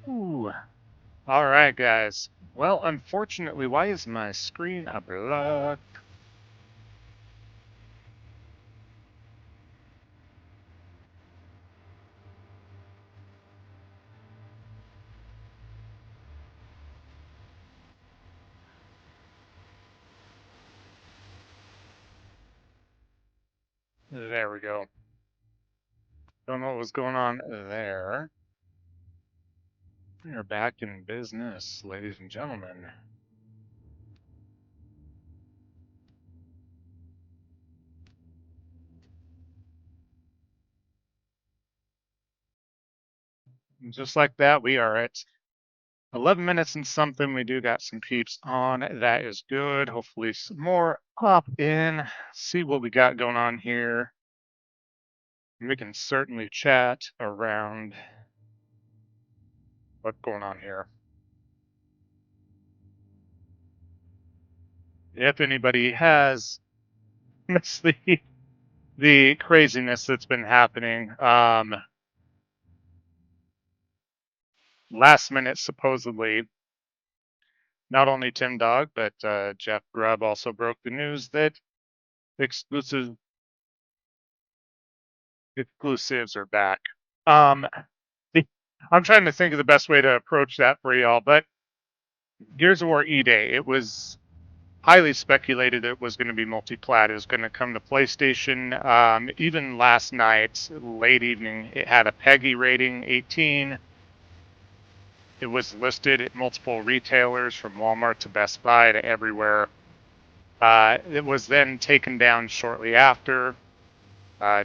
Ooh. All right, guys. Well, unfortunately, why is my screen a block? There we go. Don't know what was going on there. We are back in business, ladies and gentlemen. And just like that, we are at 11 minutes and something. We do got some peeps on. That is good. Hopefully some more pop in. See what we got going on here. We can certainly chat around what's going on here. If anybody has missed the craziness that's been happening, last minute supposedly, not only Tim Dog, but Jeff Grubb also broke the news that exclusives are back. Um, I'm trying to think of the best way to approach that for y'all, but Gears of War E-Day, it was highly speculated it was going to be multi-plat. It was going to come to PlayStation. Even last night, late evening, it had a PEGI rating, 18. It was listed at multiple retailers from Walmart to Best Buy to everywhere. It was then taken down shortly after.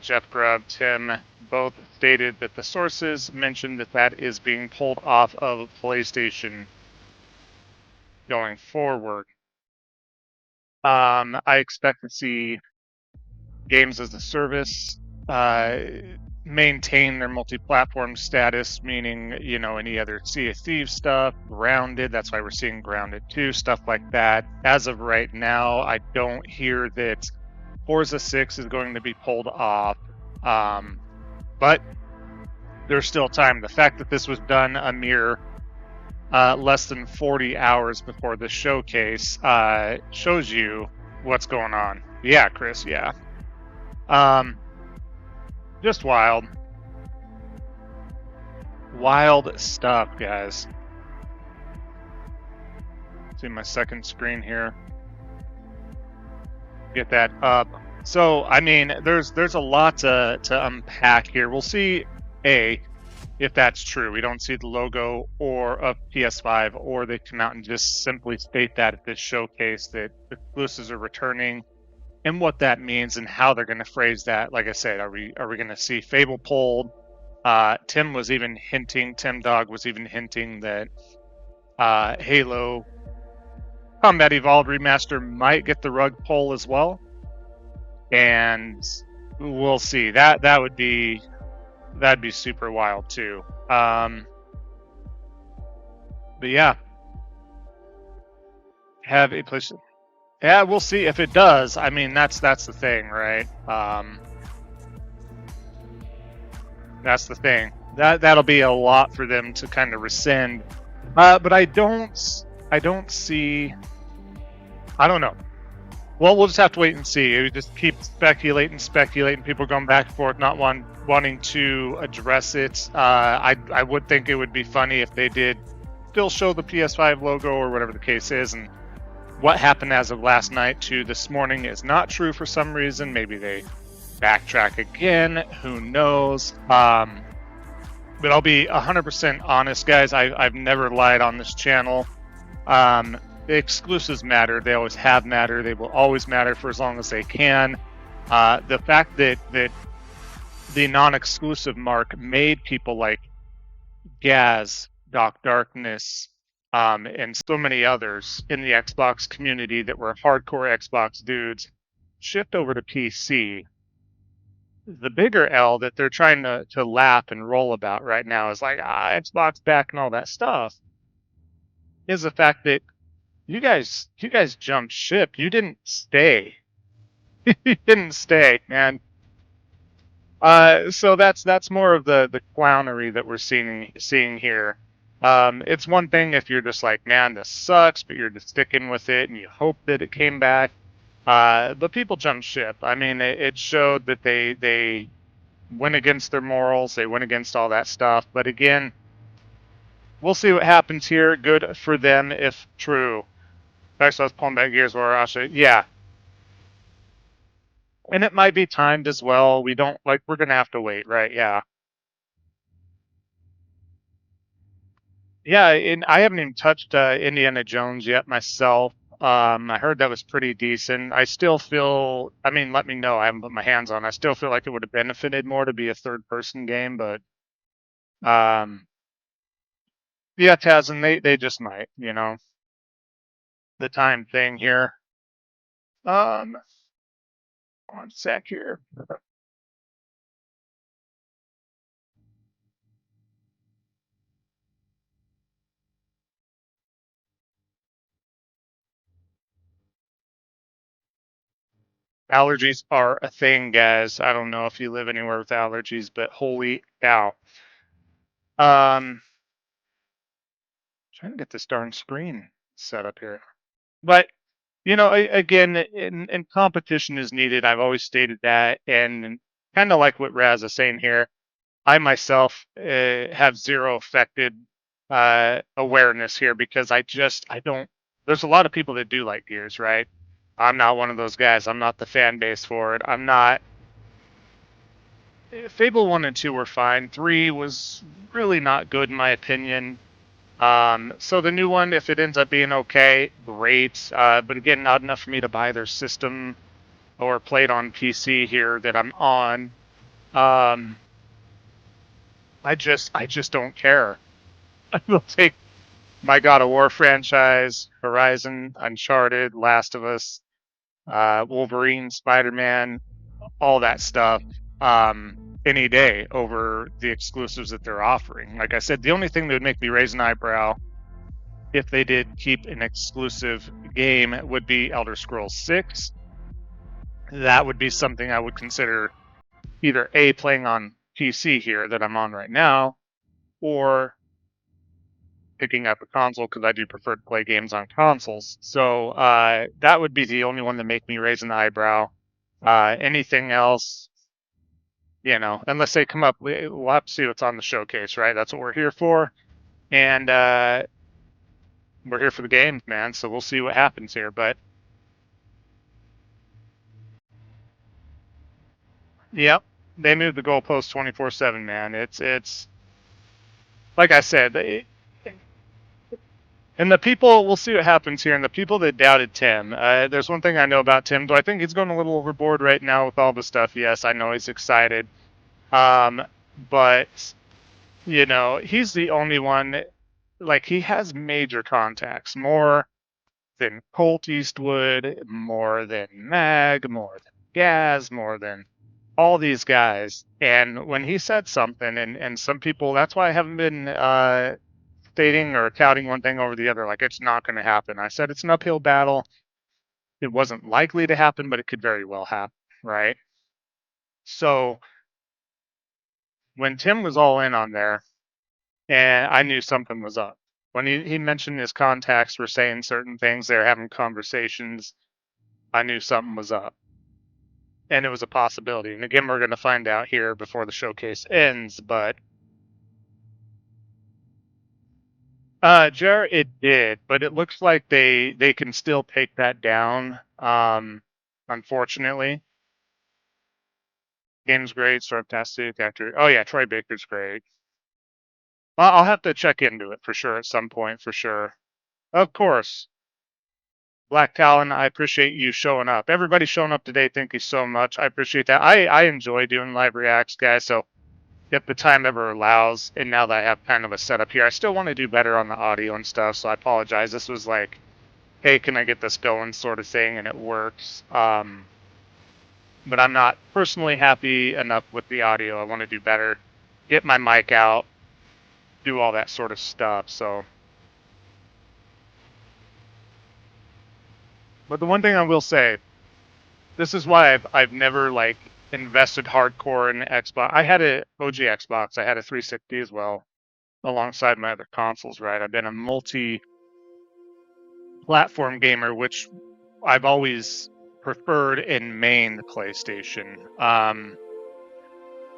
Jeff Grubb, Tim both stated that the sources mentioned that that is being pulled off of PlayStation going forward. I expect to see games as a service maintain their multi-platform status, meaning, you know, any other Sea of Thieves stuff, Grounded, that's why we're seeing Grounded 2, stuff like that. As of right now, I don't hear that Forza 6 is going to be pulled off, but there's still time. The fact that this was done a mere less than 40 hours before the showcase shows you what's going on. Yeah, Chris, yeah. Just wild. Wild stuff, guys. See my second screen here. Get that up. So, I mean, there's a lot to unpack here. We'll see, if that's true. We don't see the logo or of PS5, or they come out and just simply state that at this showcase that exclusives are returning, and what that means and how they're going to phrase that. Like I said, are we going to see Fable pulled? Tim Dog was even hinting that Halo Combat Evolved Remaster might get the rug pull as well, and we'll see. That'd be super wild too. But yeah, have a place. Yeah, we'll see if it does. I mean, that's the thing, right? That's the thing. That'll be a lot for them to kind of rescind. But I don't see. I don't know. Well, we'll just have to wait and see. We just keep speculating. People going back and forth, not wanting to address it. I would think it would be funny if they did still show the PS5 logo or whatever the case is, and what happened as of last night to this morning is not true for some reason. Maybe they backtrack again. Who knows? But I'll be 100% honest, guys. I've never lied on this channel. The exclusives matter. They always have mattered. They will always matter for as long as they can. The fact that the non-exclusive mark made people like Gaz, Doc Darkness, and so many others in the Xbox community that were hardcore Xbox dudes shift over to PC. The bigger L that they're trying to laugh and roll about right now is like, Xbox back and all that stuff, is the fact that you guys jumped ship. You didn't stay. You didn't stay, man. So that's more of the clownery that we're seeing here. It's one thing if you're just like, man, this sucks, but you're just sticking with it and you hope that it came back. But people jumped ship. I mean, it showed that they went against their morals. They went against all that stuff. But again, we'll see what happens here. Good for them if true. Actually, I was pulling back Gears of War, Asha. Yeah. And it might be timed as well. We're going to have to wait, right? Yeah. Yeah, and I haven't even touched Indiana Jones yet myself. I heard that was pretty decent. I still feel, I mean, let me know. I haven't put my hands on it. I still feel like it would have benefited more to be a third-person game, but yeah, Taz, and they just might, you know, the time thing here. One sec here. Allergies are a thing, guys. I don't know if you live anywhere with allergies, but holy cow. Trying to get this darn screen set up here. But, you know, again, and competition is needed. I've always stated that. And kind of like what Raz is saying here, I myself have zero affected awareness here because I don't. There's a lot of people that do like Gears, right? I'm not one of those guys. I'm not the fan base for it. I'm not. Fable 1 and 2 were fine. 3 was really not good in my opinion. So the new one, if it ends up being okay, great. But again, not enough for me to buy their system or play it on PC here that I'm on. I just don't care. I will take my God of War franchise, Horizon, Uncharted, Last of Us, Wolverine, Spider-Man, all that stuff any day over the exclusives that they're offering. Like I said, the only thing that would make me raise an eyebrow if they did keep an exclusive game would be Elder Scrolls 6. That would be something I would consider either A, playing on PC here that I'm on right now, or picking up a console because I do prefer to play games on consoles. So that would be the only one that make me raise an eyebrow. Anything else, unless they come up, we'll have to see what's on the showcase, right? That's what we're here for. And we're here for the games, man. So we'll see what happens here. But yep, they move the goalpost 24/7, man. It's like I said, and the people, we'll see what happens here. And the people that doubted Tim, there's one thing I know about Tim. Do I think he's going a little overboard right now with all the stuff? Yes, I know he's excited. But, he's the only one, like, he has major contacts, more than Colt Eastwood, more than Mag, more than Gaz, more than all these guys. And when he said something, and some people, that's why I haven't been stating or touting one thing over the other, like it's not going to happen. I said it's an uphill battle. It wasn't likely to happen, but it could very well happen, right? So when Tim was all in on there, and I knew something was up. When he mentioned his contacts were saying certain things, they're having conversations, I knew something was up. And it was a possibility. And again, we're going to find out here before the showcase ends, but Jar, it did, but it looks like they can still take that down. Unfortunately, game's great, fantastic actor. Oh yeah, Troy Baker's great. Well, I'll have to check into it for sure at some point, for sure. Of course, Black Talon, I appreciate you showing up. Everybody showing up today, thank you so much. I appreciate that. I enjoy doing live reacts, guys. So if the time ever allows, and now that I have kind of a setup here, I still want to do better on the audio and stuff, so I apologize. This was like, hey, can I get this going sort of thing, and it works. But I'm not personally happy enough with the audio. I want to do better, get my mic out, do all that sort of stuff. So, but the one thing I will say, this is why I've never like invested hardcore in Xbox. I had a OG Xbox. I had a 360 as well, alongside my other consoles. Right, I've been a multi-platform gamer, which I've always preferred and mained the PlayStation. I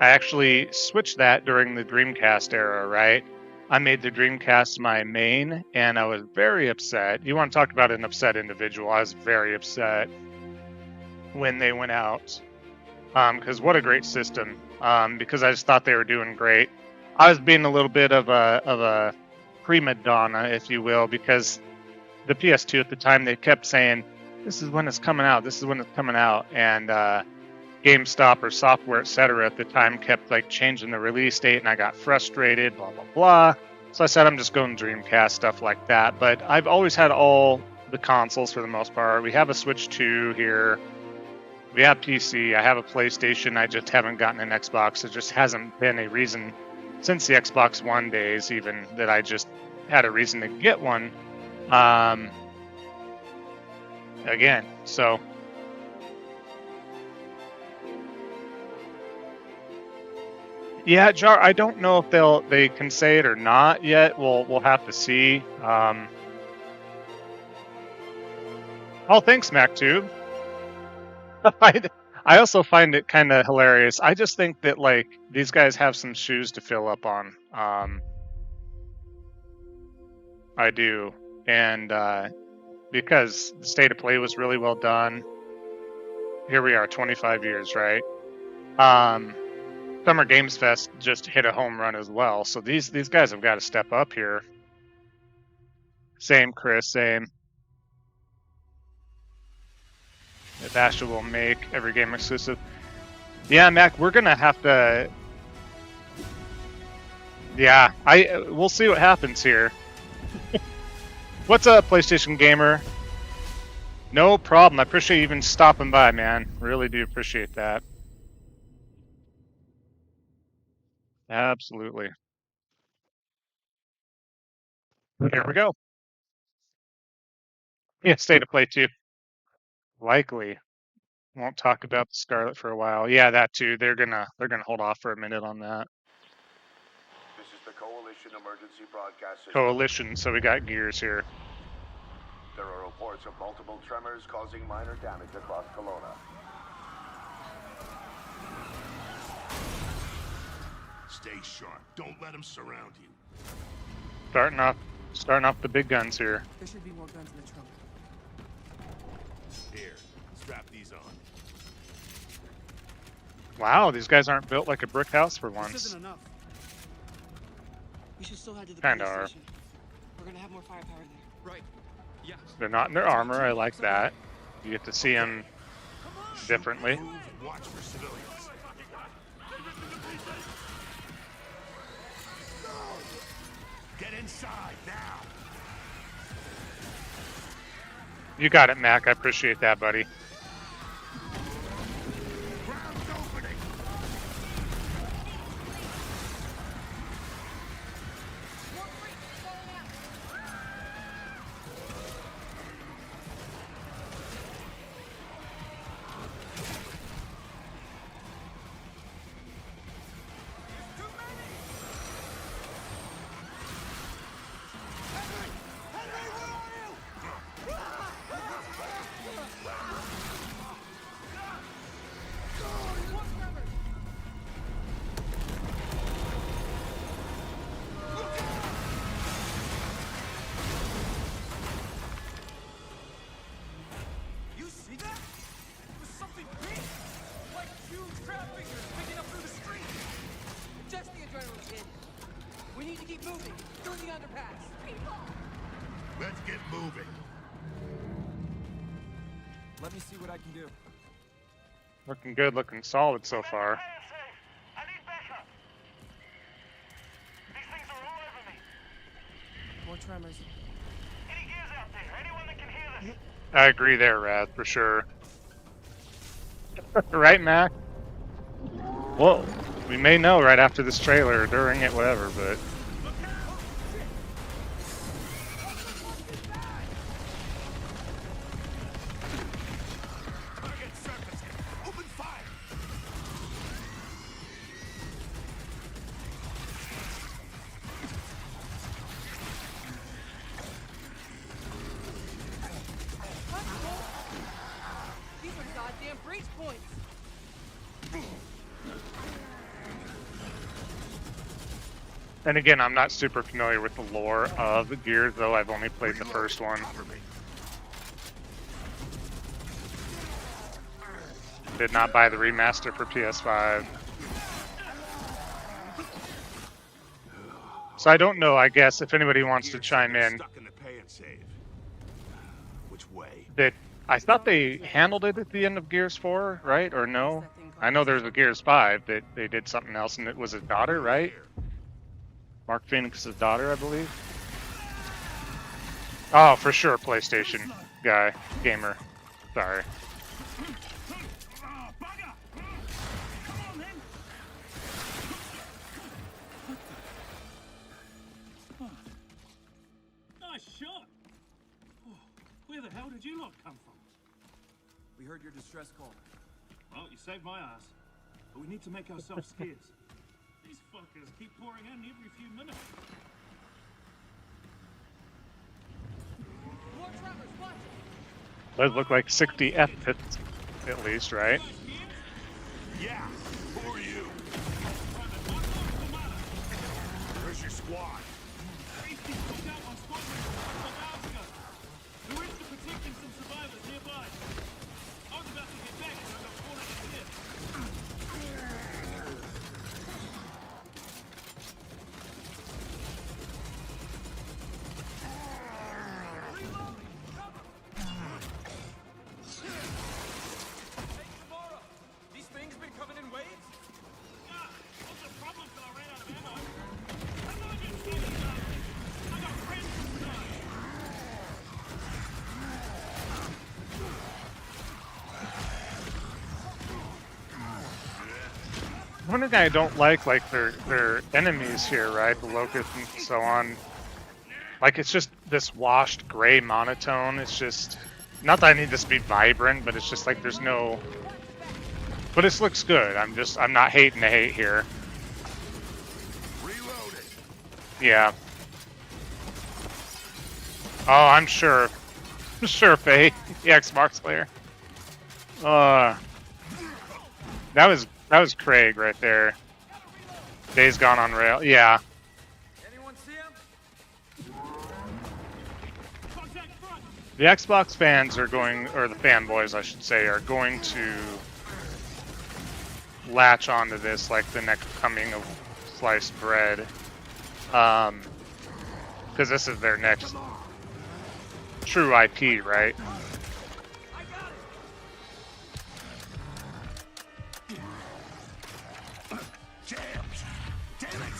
actually switched that during the Dreamcast era. Right, I made the Dreamcast my main, and I was very upset. You want to talk about an upset individual? I was very upset when they went out. Because what a great system. Because I just thought they were doing great. I was being a little bit of a prima donna, if you will, because the PS2 at the time, they kept saying, this is when it's coming out, this is when it's coming out, and GameStop or Software, etc. at the time kept like changing the release date, and I got frustrated, blah, blah, blah. So I said, I'm just going Dreamcast, stuff like that. But I've always had all the consoles for the most part. We have a Switch 2 here. We have PC, I have a PlayStation, I just haven't gotten an Xbox. It just hasn't been a reason since the Xbox One days even that I just had a reason to get one. Again, so. Yeah, Jar, I don't know if they can say it or not yet. We'll have to see. Oh, thanks, MacTube. I also find it kind of hilarious. I just think that like these guys have some shoes to fill up on. I do, and because the State of Play was really well done. Here we are, 25 years, right? Summer Games Fest just hit a home run as well. So these guys have got to step up here. Same, Chris. Same. Bastion will make every game exclusive. Yeah, Mac, we're gonna have to. Yeah, we'll see what happens here. What's up, PlayStation Gamer? No problem. I appreciate you even stopping by, man. Really do appreciate that. Absolutely. Here we go. Yeah, state of play too. Likely. Won't talk about the Scarlet for a while. Yeah, that too. They're gonna hold off for a minute on that. This is the Coalition Emergency Broadcast System. Coalition, so we got Gears here. There are reports of multiple tremors causing minor damage across Kelowna. Stay sharp. Don't let them surround you. Starting off the big guns here. There should be more guns in the trunk. Here, strap these on. Wow, these guys aren't built like a brick house for This once. isn't enough. We should still head to the Kinda police are. station. We're gonna have more firepower there. Right. Yeah. They're not in their armor. I like that. You get to see them differently. Move and watch for civilians. Get inside now. You got it, Mac. I appreciate that, buddy. Ground's opening. You see that? It was something big, like huge crab fingers picking up through the street. Just the adrenaline hit. We need to keep moving through the underpass. Let's get moving. Let me see what I can do. Looking good, looking solid so far. I need backup. These things are all over me. More tremors. Any gears out there? Anyone that can hear this? I agree there, Rad, for sure. Right, Mac? Well, we may know right after this trailer, during it, whatever, but Target surface. Open fire. These are goddamn breach points. and again, I'm not super familiar with the lore of Gears, though I've only played the first one. Cover me. Did not buy the remaster for PS5. So I don't know, I guess, if anybody wants to Gears chime are in, Stuck in the pay and save. Which way? that I thought they handled it at the end of Gears 4, right? Or no? I know there's a Gears 5 that they did something else, and it was his daughter, right? Mark Phoenix's daughter, I believe. Oh, for sure, PlayStation guy, gamer. Sorry. Oh, bugger! Come on then. Nice shot. Oh, where the hell did you lot come from? We heard your distress call. Well, you saved my ass. But we need to make ourselves scarce. These fuckers keep pouring in every few minutes. More tremors. Watch. Those look like 60 F hits, at least, right? Yeah. Who are you? Where's your squad? Beasties took out on squad leader a couple of hours ago. We were into protecting some survivors nearby. I was about to get back when I got cornered in the hip. Hey, Samara! These things been coming in waves? Ah, what's the problem till I ran out of ammo? I'm not just kidding, I got friends inside. one thing I don't like their enemies here, right? The Locust and so on. Like, it's just this washed gray monotone. It's just, not that I need this to be vibrant, but it's just like there's no, but this looks good. I'm not hating the hate here. Reloaded. Yeah. Oh, I'm sure. Sure, Faye. The Xbox player. That was Craig right there. Days Gone on Rail. Yeah. Anyone see him? Contact front! The Xbox fans are going, or the fanboys, I should say, are going to latch onto this like the next coming of sliced bread. Because this is their next true IP, right? I got it. Jams. Damn it.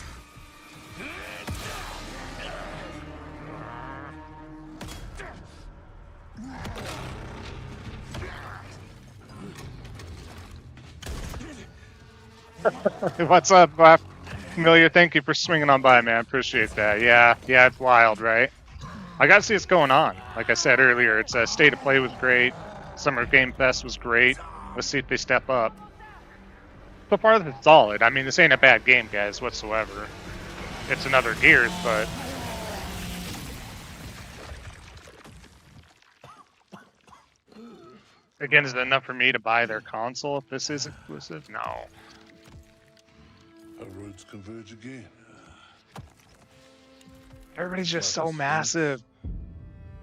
What's up, Familiar? Thank you for swinging on by, man. Appreciate that. Yeah, it's wild, right? I gotta see what's going on. Like I said earlier, it's State of Play was great. Summer Game Fest was great. Let's see if they step up. So far, it's solid. I mean, this ain't a bad game, guys, whatsoever. It's another Gears, but again, is it enough for me to buy their console if this is exclusive? No. Our roads converge again. Everybody's just so massive.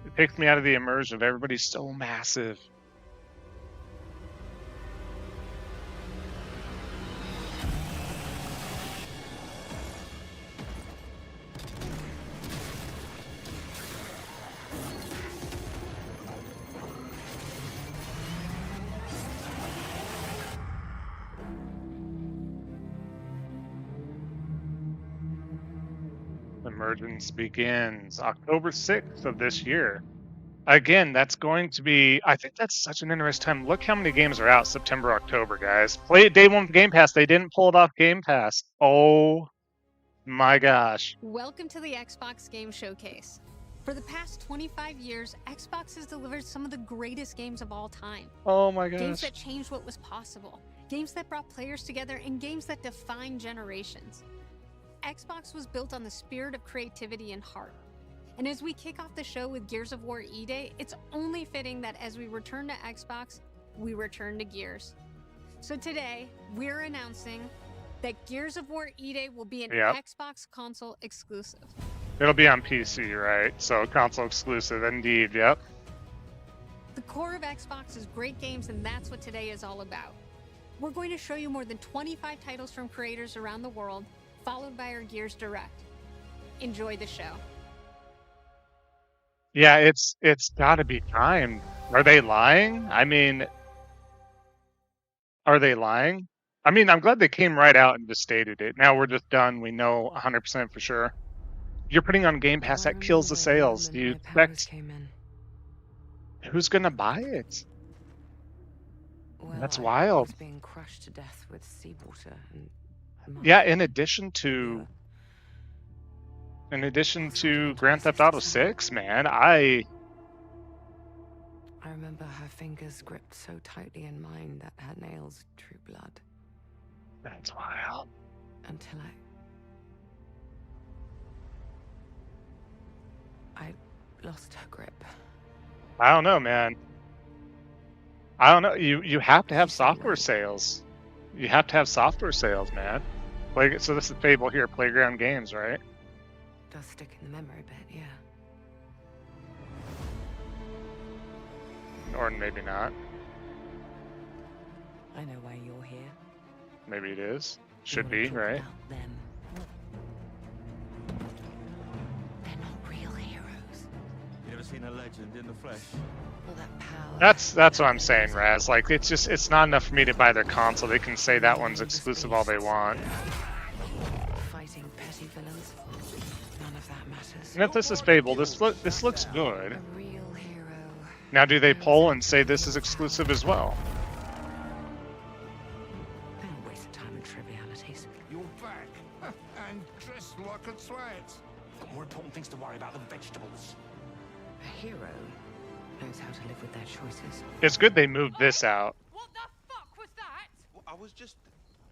It takes me out of the immersion. Everybody's so massive. Emergence begins October 6th of this year. Again, that's going to be, I think that's such an interesting time. Look how many games are out September, October, guys. Play it day one with Game Pass. They didn't pull it off Game Pass. Oh my gosh. Welcome to the Xbox Game Showcase. For the past 25 years, Xbox has delivered some of the greatest games of all time. Oh my Games gosh. that changed what was possible. Games that brought players together and games that defined generations. Xbox was built on the spirit of creativity and heart. And as we kick off the show with Gears of War E-Day, it's only fitting that as we return to Xbox, we return to Gears. So today, we're announcing that Gears of War E-Day will be an Yep. Xbox console exclusive. It'll be on PC, right? So console exclusive, indeed. Yep. The core of Xbox is great games, and that's what today is all about. We're going to show you more than 25 titles from creators around the world, followed by our Gears Direct. Enjoy the show. Yeah, it's got to be timed. Are they lying? I mean, are they lying? I mean, I'm glad they came right out and just stated it. Now we're just done. We know 100% for sure. You're putting on Game Pass, that kills the sales. Do you expect who's gonna buy it? That's wild. Was being crushed to death with seawater and Yeah, in addition to Grand Theft Auto 6, man, I remember her fingers gripped so tightly in mine that her nails drew blood. That's wild. Until I lost her grip. I don't know, man. I don't know. You have to have software sales. You have to have software sales, man. So this is Fable here, Playground Games, right? Does stick in the memory bit, yeah. Or maybe not. I know why you're here. Maybe it is. You Should wanna be, talk right? about them. They're not real heroes. You ever seen a legend in the flesh? All that power. That's what I'm saying, Raz. Like, it's not enough for me to buy their console. They can say that one's exclusive all they want. Fighting petty villains. None of that matters. And if this is Fable, this looks good. A real hero. Now, do they poll and say this is exclusive as well? They don't waste time in triviality. rocket science. Got more important things to worry about than vegetables. A hero knows how to live with their choices. It's good they moved this out. What the fuck was that? Well, I was just...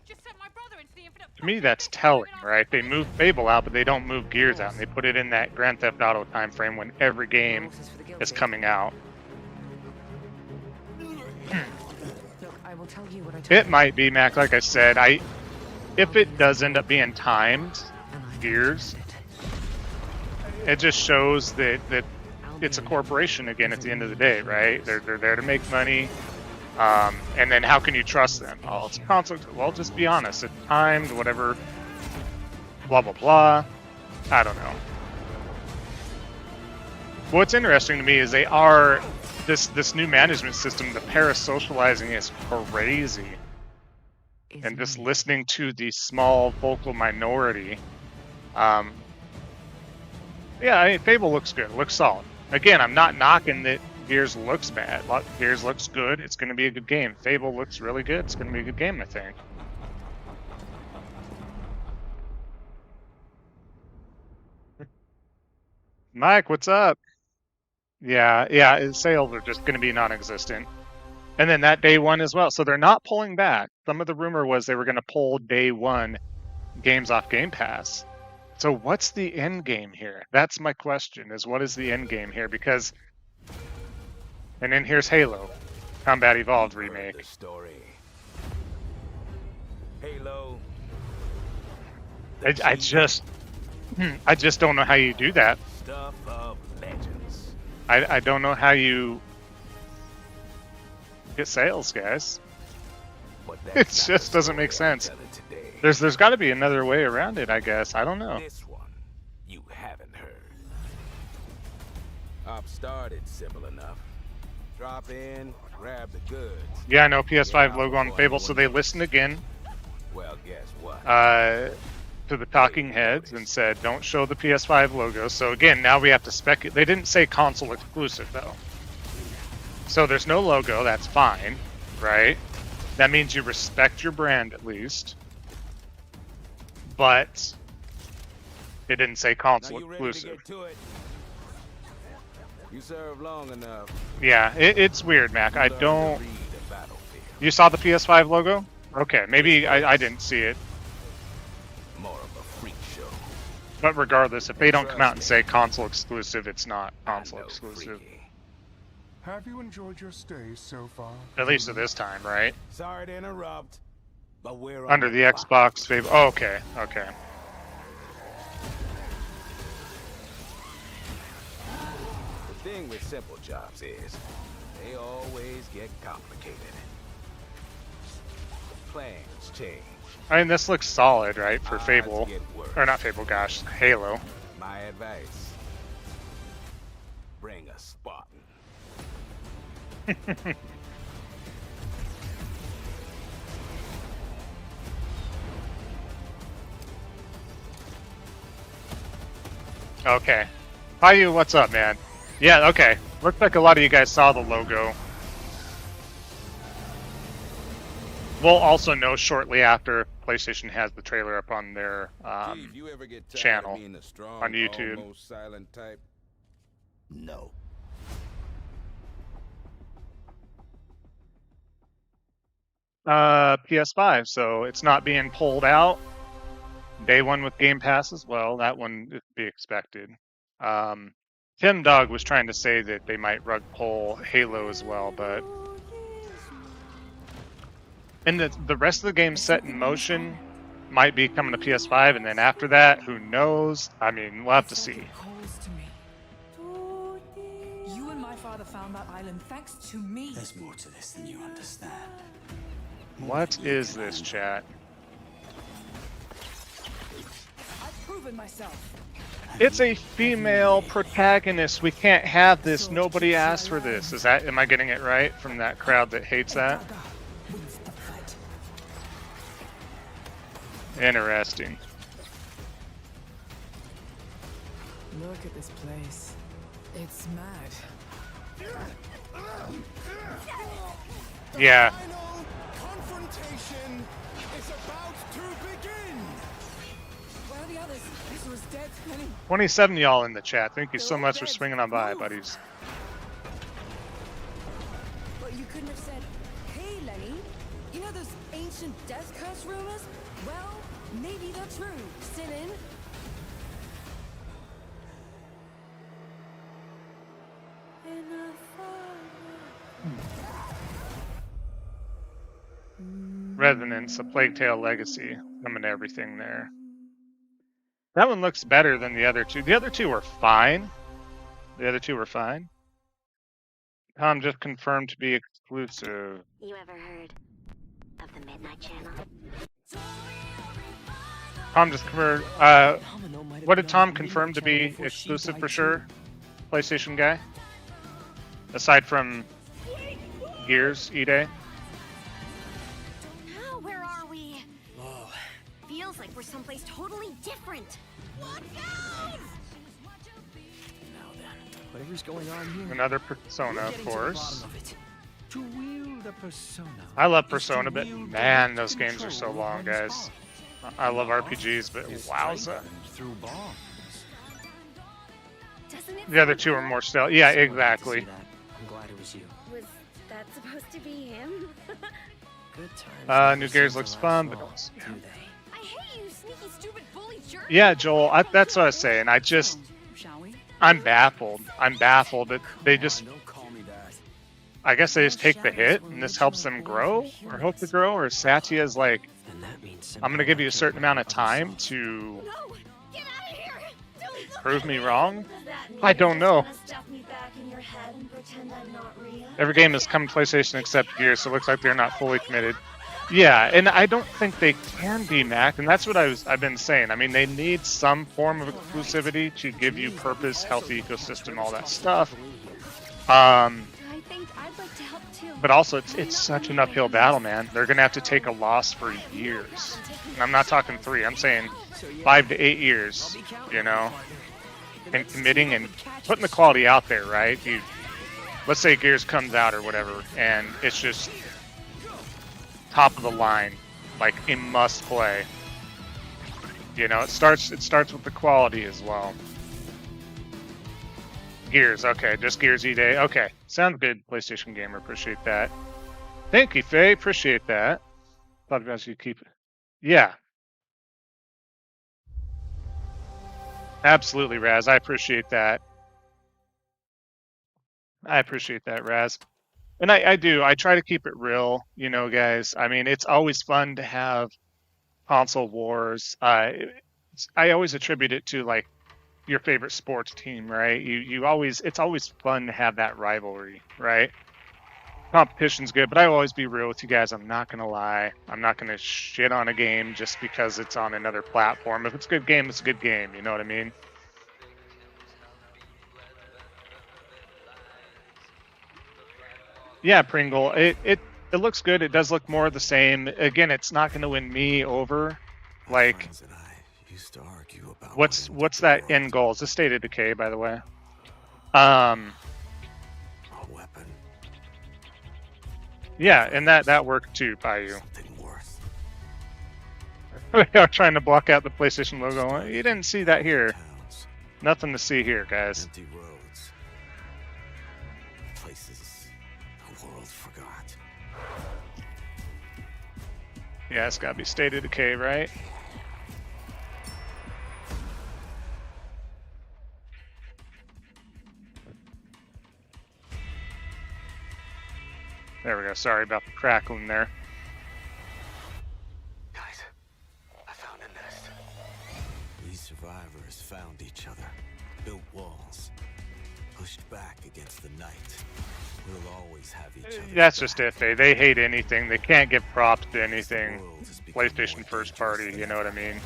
Just sent my brother into the infinite. To me, that's telling, right? They move Fable out, but they don't move Gears out. And they put it in that Grand Theft Auto time frame when every game Horses for the is guilty. coming out. Look, I will tell you what I told It might be, Mac, like I said. If it does end up being timed, and I Gears, it. it just shows that I'll it's a be corporation again at the end of the day, right? They're there to make money. And then how can you trust them? Oh, it's a console. Well, just be honest. It's timed, whatever. Blah, blah, blah. I don't know. What's interesting to me is they are this new management system. The parasocializing is crazy, is and just me. listening to the small vocal minority. Yeah, I mean, Fable looks good. Looks solid. Again, I'm not knocking that Gears looks bad. Gears looks good. It's going to be a good game. Fable looks really good. It's going to be a good game, I think. Mike, what's up? Yeah, sales are just going to be non-existent. And then that day one as well. So they're not pulling back. Some of the rumor was they were going to pull day one games off Game Pass. So what's the end game here? That's my question, is what is the end game here? Because... And then here's Halo. Combat Evolved remake. The story. Halo. I just don't know how you do that. Stuff of legends. I don't know how you get sales, guys. But It that's not just the doesn't make story I'm sense. telling today. There's got to be another way around it, I guess. I don't know. This one, you haven't heard. Op started simple enough. Drop in, grab the goods. Yeah, I know PS5 logo on Fable, so they listened again Well, guess what? to the talking heads and said, don't show the PS5 logo. So again, now we have to speculate. They didn't say console exclusive, though. So there's no logo. That's fine, right? That means you respect your brand, at least. But it didn't say Now console you ready to exclusive. get to it? You served long enough. Yeah, it's weird, Mac. I Learn to don't... read the battlefield. You saw the PS5 logo? Okay, maybe I didn't see it. More of a freak show. But regardless, if they don't come out and say console exclusive, it's not console I know, exclusive. freaky. Have you enjoyed your stay so far? At least at this time, right? Sorry to interrupt, but we're Under on the Xbox Fable. Oh, okay. The thing with simple jobs is they always get complicated. Plans change. I mean, this looks solid, right, for Odds Fable. get worse. Or not Fable, gosh, Halo. My advice: bring a Spartan. Okay. Caillou, what's up, man? Yeah, okay. Looks like a lot of you guys saw the logo. We'll also know shortly after PlayStation has the trailer up on their Chief, you ever get tired channel of being the strong, on YouTube. almost silent type? No. PS5, so it's not being pulled out. Day one with Game Pass as well. That one would be expected. Tim Dog was trying to say that they might rug pull Halo as well, but and the rest of the game set in motion might be coming to PS5, and then after that, who knows? I mean, we'll have to see. Calls to me. You and my father found that island thanks to me. There's more to this than you understand. What is this, chat? I've proven myself. It's a female protagonist. We can't have this. Nobody asked for this. Am I getting it right from that crowd that hates that? Wins the fight. Interesting. Look at this place. It's mad. Yeah. Final confrontation is about to begin. Where are the others? This was 27 y'all in the chat. Thank you so much for swinging on by, buddies. But you couldn't have said, "Hey, Lenny, you know those ancient death curse rumors? Well, maybe they're true. Sit in." Resonance, a Plague Tale Legacy, coming to everything there. That one looks better than the other two. The other two were fine. Tom just confirmed to be exclusive. You ever heard of the Midnight Channel? Tom just confirmed. What did Tom confirm to be exclusive for sure? PlayStation guy? Aside from Gears, E-Day? Oh, where are we? Whoa. Feels like we're someplace totally different. Watch out! Now then, whatever's going on here. Another Persona, of course. To wield a persona. I love Persona, but man, those games are so long, guys. I love RPGs, but wowza. Through bombs. The other two are more stealth. Yeah, exactly. I'm glad it was you. Was that supposed to be him? Good times. New Gears looks fun, but also, do they? I hate you, sneaky, stupid bully jerk. yeah, Joel, that's what I was saying. I'm baffled. That they just, Don't call me that. I guess they just take the hit, and this helps them grow, or hope to grow, or Satya's like, And that means I'm gonna give you a certain amount of time to No! Get out of here! Don't look prove at me me. wrong. Does that mean I don't you're know. just gonna stuff me back in your head and pretend I'm not real? Every game has come to PlayStation except Gears, so it looks like they're not fully committed. Yeah, and I don't think they can be, Mac, and that's what I've been saying. I mean, they need some form of exclusivity to give you purpose, healthy ecosystem, all that stuff. I think I'd like to help too. But also, it's such an uphill battle, man. They're gonna have to take a loss for years. And I'm not talking 3. I'm saying 5 to 8 years. You know, and committing and putting the quality out there, right? Let's say Gears comes out or whatever, and it's just top of the line, like a must play. You know, it starts with the quality as well. Gears, okay, just Gears E-Day. Okay, sounds good, PlayStation Gamer. Appreciate that. Thank you, Faye. Appreciate that. Thought you guys could keep it. Yeah. Absolutely, Raz. I appreciate that. Raz. And I do. I try to keep it real, you know, guys. I mean, it's always fun to have console wars. I always attribute it to like your favorite sports team, right? It's always fun to have that rivalry, right? Competition's good, but I will always be real with you guys. I'm not gonna lie. I'm not gonna shit on a game just because it's on another platform. If it's a good game, it's a good game. You know what I mean? Yeah, Pringle. It looks good. It does look more of the same. Again, it's not going to win me over. Like, Friends and I used to argue about what's that end goal? Is this State of Decay, by the way? a weapon, Yeah, and that worked too, Payu. something worth. We are trying to block out the PlayStation logo. You didn't see that here. Towns, Nothing to see here, guys. empty roads, places the world forgot. Yeah, it's got to be State of Decay, right? There we go. Sorry about the crackling there. Guys, I found a nest. These survivors found each other, built walls, pushed back against the night. We'll always have each other. That's just it. They hate anything. They can't give props to anything. PlayStation first party, you know what I mean?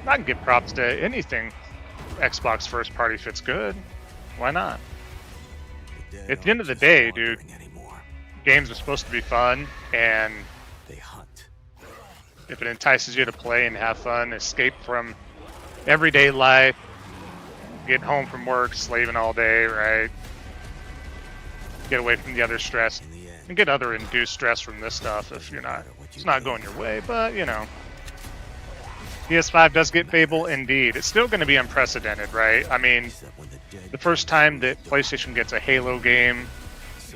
I can give props to anything Xbox first party if it's good. Why not? At the end of the day, dude, games are supposed to be fun, and they hunt. If it entices you to play and have fun, escape from everyday life, get home from work, slaving all day, right? Get away from the other stress, and get other induced stress from this stuff if it's not going your way, but you know. PS5 does get Fable, indeed. It's still going to be unprecedented, right? I mean, the first time that PlayStation gets a Halo game,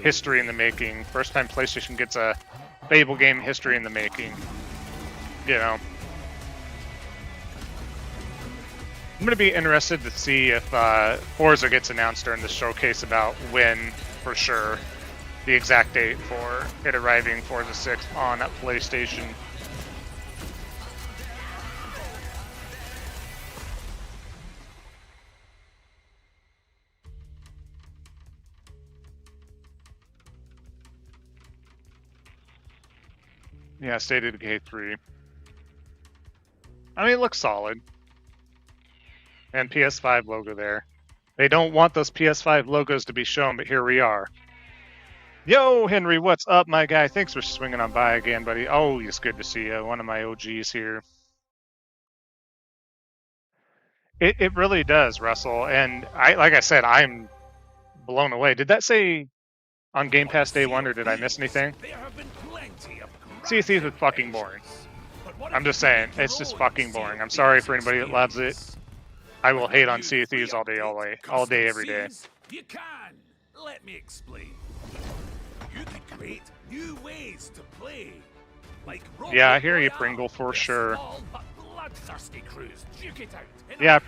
history in the making. First time PlayStation gets a Fable game, history in the making. You know. I'm going to be interested to see if Forza gets announced during the showcase about when, for sure, the exact date for it arriving Forza 6 on PlayStation. Yeah, State of Decay 3. I mean, it looks solid. And PS5 logo there. They don't want those PS5 logos to be shown, but here we are. Yo, Henry, what's up, my guy? Thanks for swinging on by again, buddy. Oh, it's good to see you. One of my OGs here. It really does, Russell. And like I said, I'm blown away. Did that say on Game Pass Day 1, or did I miss anything? Sea of Thieves is fucking boring. I'm just saying, it's just fucking boring. I'm sorry for anybody that loves it. I will hate on Sea of Thieves all day, every day. You can. Let me explain. You can create new ways to play. Like yeah, I hear you, Pringle, for sure. Yeah,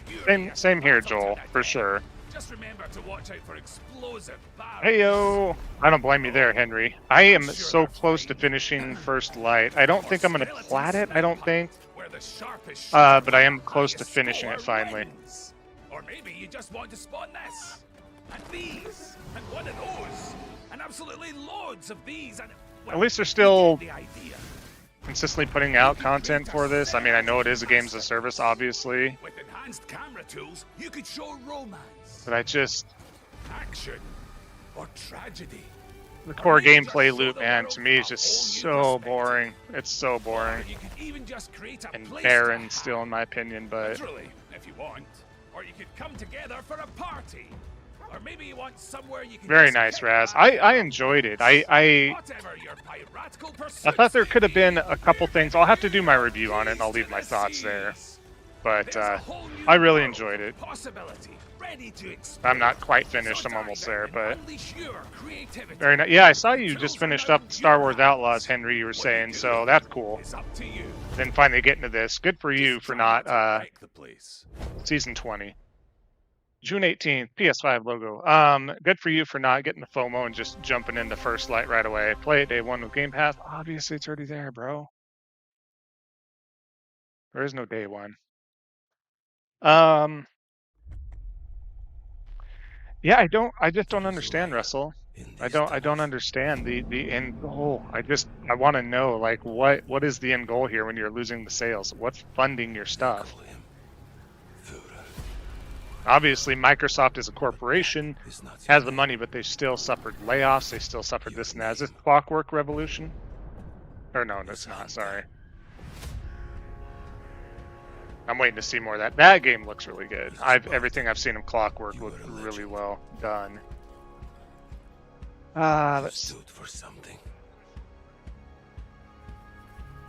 same here, Joel, for sure. Just remember to watch out for explosive barrels. Hey yo! I don't blame you there, Henry. I am so close to finishing First Light. I don't think I'm gonna plat it, I don't think. But I am close to finishing it finally. Or maybe you just want to spawn this, and these, and one of those, and absolutely loads of these, and well, at least they're still consistently putting out content for this. I mean, I know it is a games as a service, obviously. With enhanced camera tools, you could show romance, but I just action, or tragedy. The core gameplay loop, man, to me is just so boring. It's so boring. And barren still, in my opinion, but if you want, or you could come together for a party, or maybe you want somewhere you can. Very nice, Raz. I enjoyed it. I thought there could have been a couple things. I'll have to do my review on it, and I'll leave my thoughts there. But I really enjoyed it. I'm not quite finished. I'm almost there, but very nice. Yeah, I saw you just finished up Star Wars Outlaws, Henry. You were saying, so that's cool. Then finally get into this. Good for you for not season 20, June 18th, PS5 logo. Good for you for not getting the FOMO and just jumping into First Light right away. Play it day 1 with Game Pass. Obviously, it's already there, bro. There is no day 1. Yeah, I just don't understand, Russell. I don't understand the end goal. I want to know, like, what is the end goal here when you're losing the sales? What's funding your stuff? Obviously, Microsoft is a corporation, has the money, but they still suffered layoffs. They still suffered this and that. Is this Clockwork Revolution? Or no, it's not. Sorry. I'm waiting to see more of that. That game looks really good. Everything I've seen of Clockwork looked really well done. Let's for something.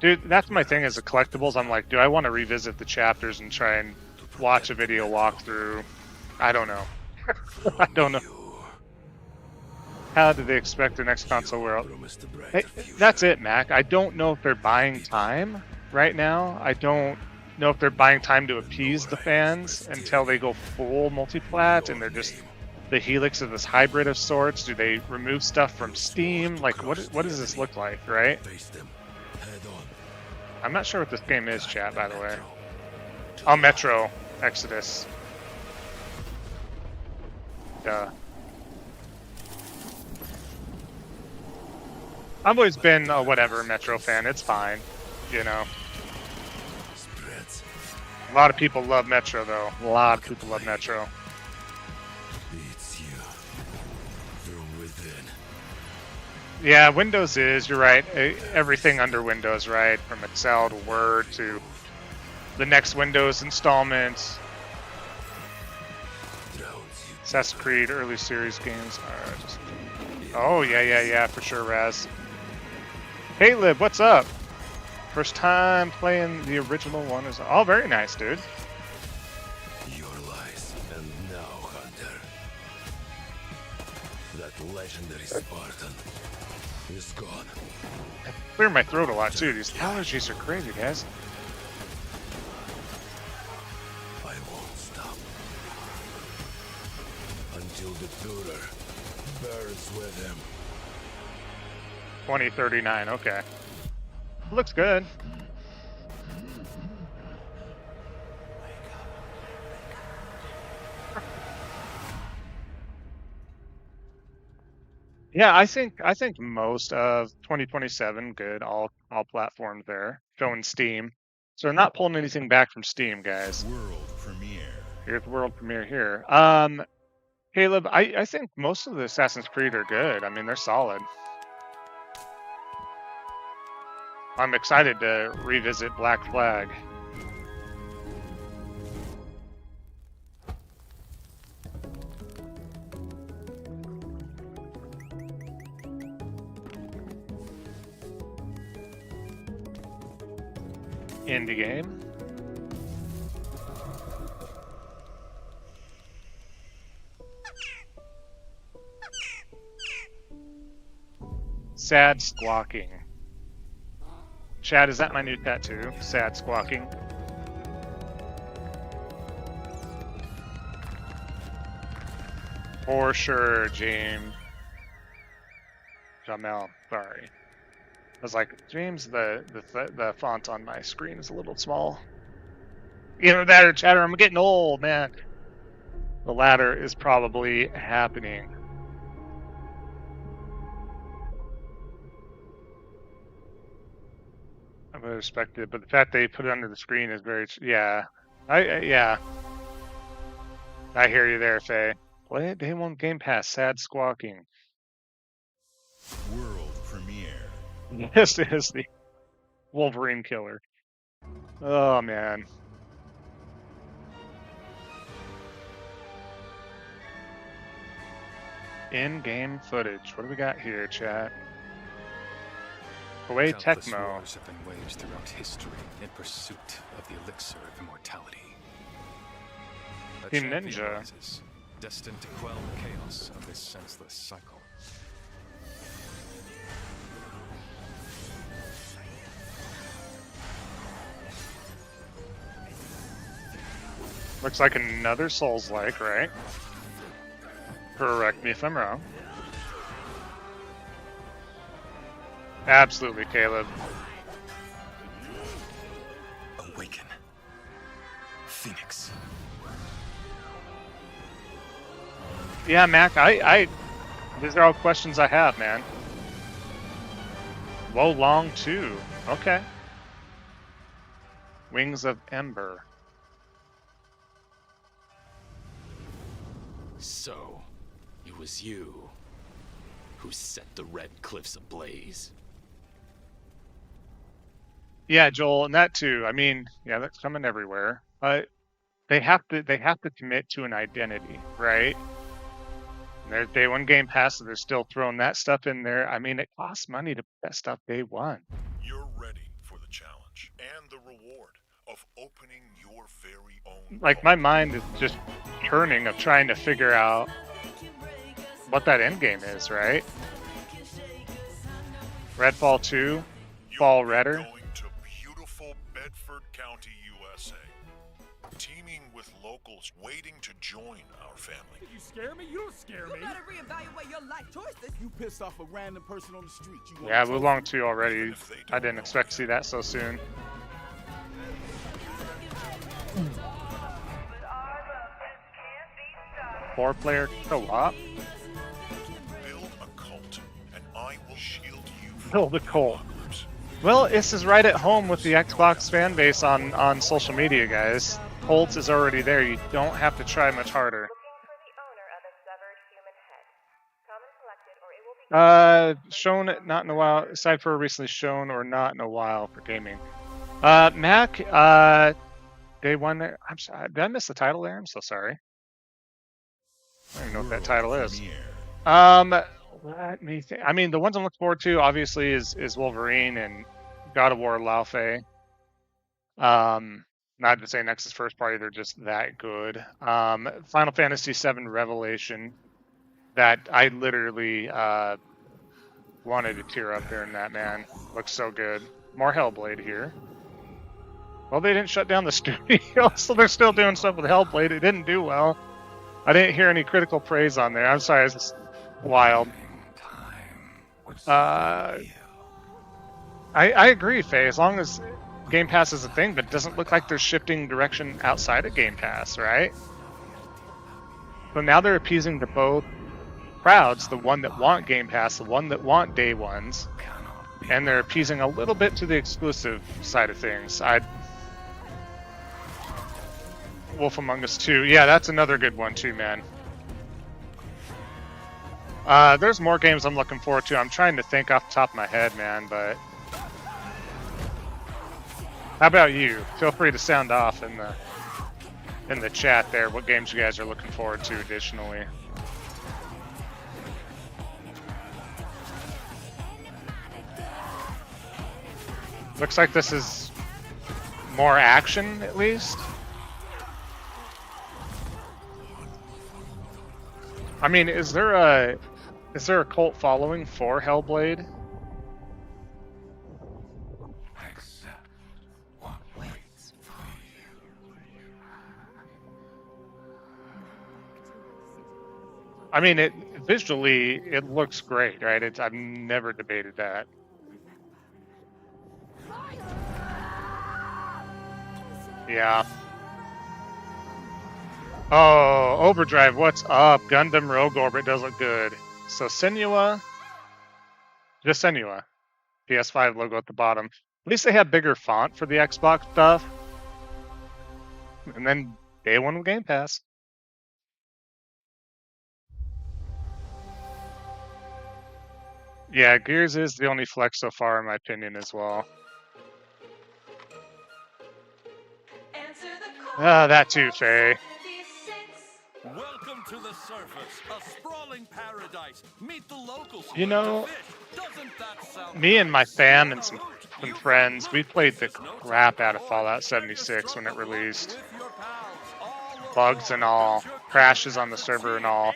Dude, that's my thing as a collectibles. I'm like, do I want to revisit the chapters and try and watch a video walkthrough? I don't know. I don't know. How did they expect the next console world? Hey, that's it, Mac. I don't know if they're buying time right now. I don't know if they're buying time to appease the fans until they go full multi-plat and they're just the Helix of this hybrid of sorts. Do they remove stuff from Steam? Like, what does this look like, right? I'm not sure what this game is, chat, by the way. Oh, Metro Exodus. Duh. I've always been a whatever Metro fan. It's fine, you know. A lot of people love Metro, though. A lot of people love Metro. It's you from within. Yeah, Windows is, you're right. Everything under Windows, right? From Excel to Word to the next Windows installment. Assassin's Creed, early series games. Oh, yeah, for sure, Raz. Hey, Lib, what's up? First time playing the original one is all very nice, dude. Your lies. And now, Hunter. That legendary Spartan is gone. Clear my throat a lot too. These allergies are crazy, guys. I won't stop. Until the Führer burns with him. 2039, okay. Looks good. Yeah, I think most of 2027 good, all platforms there, showing Steam. So they're not pulling anything back from Steam, guys. World premiere. Here's the world premiere here. Caleb, I think most of the Assassin's Creed are good. I mean, they're solid. I'm excited to revisit Black Flag. Indie game. Sad squawking. Chad, is that my new tattoo? Sad squawking. For sure, James. Jamel, sorry. I was like, James, the font on my screen is a little small. Either that or Chatter, I'm getting old, man. The latter is probably happening. I would respect it, but the fact they put it under the screen is very, yeah. Yeah. I hear you there, Faye. Play it day one Game Pass, sad squawking. World premiere. This is the Wolverine killer. Oh, man. In-game footage. What do we got here, chat? Koei Countless Tecmo. wars have been waged throughout history in pursuit of the elixir of immortality. A Team champion Ninja. rises, destined to quell the chaos of this senseless cycle. Looks like another Souls-like, right? Correct me if I'm wrong. Absolutely, Caleb. Awaken. Phoenix. Yeah, Mac, these are all questions I have, man. Wo Long 2. Okay. Wings of Ember. So, it was you who set the Red Cliffs ablaze. Yeah, Joel, and that too. I mean, yeah, that's coming everywhere. But they have to commit to an identity, right? And there's day one Game Pass, so they're still throwing that stuff in there. I mean, it costs money to put that stuff day one. You're ready for the challenge and the reward of opening your very own. Like, my mind is just turning of trying to figure out what that end game is, right? Redfall 2, Fall Redder. Going to beautiful Bedford County, USA. Teaming with locals waiting to join our family. You scare me? You don't scare me. You better reevaluate your life choices. You pissed off a random person on the street. You Yeah, Wo Long 2 already. I didn't expect to see that so soon. Four-player co-op. Build a cult, and I will shield you from Build a cult. Well, this is right at home with the Xbox fan base on social media, guys. Cult is already there. You don't have to try much harder. Shown not in a while. Aside for recently shown or not in a while for gaming. Mac, day one. I'm sorry. Did I miss the title there? I'm so sorry. I don't even know what that title is. Let me think. I mean, the ones I'm looking forward to obviously is Wolverine and God of War, Laufey. Not to say Nexus first party, they're just that good. Final Fantasy VII Revelation, that I literally wanted to tear up during that, man. Looks so good. More Hellblade here. Well, they didn't shut down the studio, so they're still doing stuff with Hellblade. It didn't do well. I didn't hear any critical praise on there. I'm sorry, it's just wild. I agree, Faye. As long as Game Pass is a thing, but it doesn't look like they're shifting direction outside of Game Pass, right? So now they're appeasing to both crowds, the one that want Game Pass, the one that want day ones, and they're appeasing a little bit to the exclusive side of things. Wolf Among Us 2, yeah, that's another good one too, man. There's more games I'm looking forward to. I'm trying to think off the top of my head, man, but how about you? Feel free to sound off in the chat there what games you guys are looking forward to additionally. Looks like this is more action, at least. I mean, is there a cult following for Hellblade? I mean, visually it looks great, right? I've never debated that. Yeah. Oh, Overdrive, what's up? Gundam Rogue Orbit does look good. So Senua, just Senua. PS5 logo at the bottom. At least they have bigger font for the Xbox stuff. And then day one with Game Pass. Yeah, Gears is the only flex so far in my opinion as well. Ah, that too, Faye. Welcome to the surface, a sprawling paradise. Meet the locals. You know, me and my fam and some friends, we played the crap out of Fallout 76 when it released. Bugs and all, crashes on the server and all.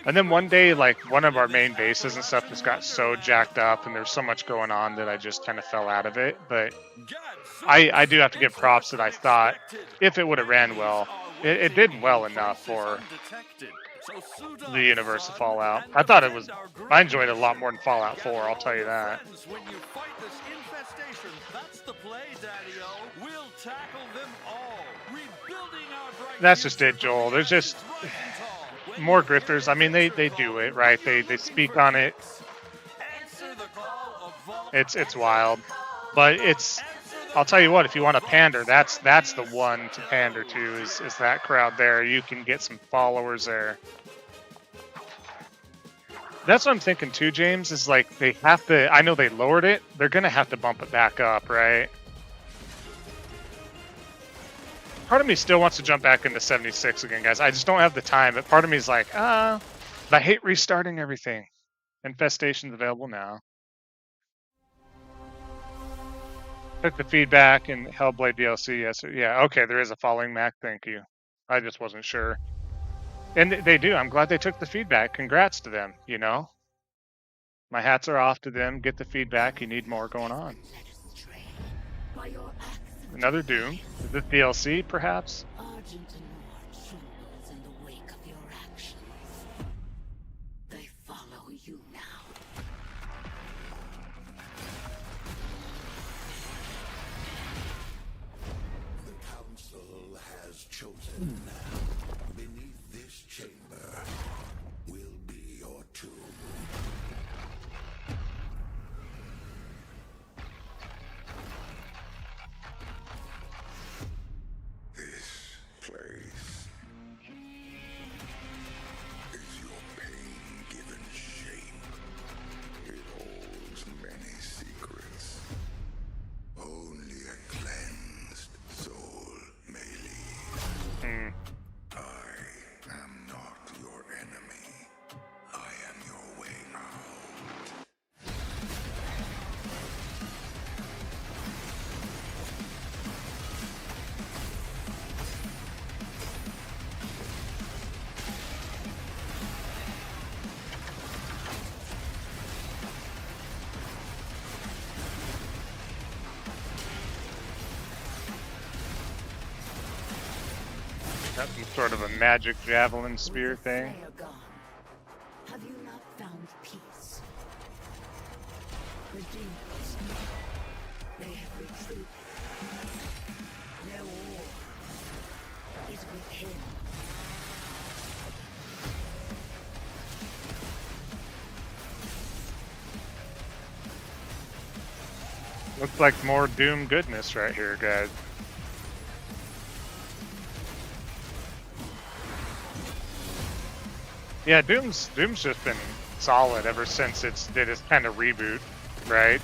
And then one day, like, one of our main bases and stuff just got so jacked up and there's so much going on that I just kind of fell out of it. But I do have to give props that I thought, if it would have ran well, it did well enough for the universe of Fallout. I thought I enjoyed it a lot more than Fallout 4, I'll tell you that. That's just it, Joel. There's just more grifters. I mean, they do it, right? They speak on it. It's wild. But I'll tell you what, if you want to pander, that's the one to pander to is that crowd there. You can get some followers there. That's what I'm thinking too, James, is like they have to, I know they lowered it, they're going to have to bump it back up, right? Part of me still wants to jump back into 76 again, guys. I just don't have the time, but part of me is like, I hate restarting everything. Infestation's available now. Took the feedback in Hellblade DLC, yes. Yeah, okay, there is a following, Mac, thank you. I just wasn't sure. And they do, I'm glad they took the feedback. Congrats to them, you know? My hats are off to them, get the feedback, you need more going on. Another Doom. Is this DLC, perhaps? They follow you now. The Council has chosen. Beneath this chamber will be your tomb. This place Got some sort of a magic javelin spear thing. Slayer gone, have you not found peace? The demons, they have retreated. Their war is with him. Looks like more Doom goodness right here, guys. Yeah, Doom's just been solid ever since it did its kind of reboot, right?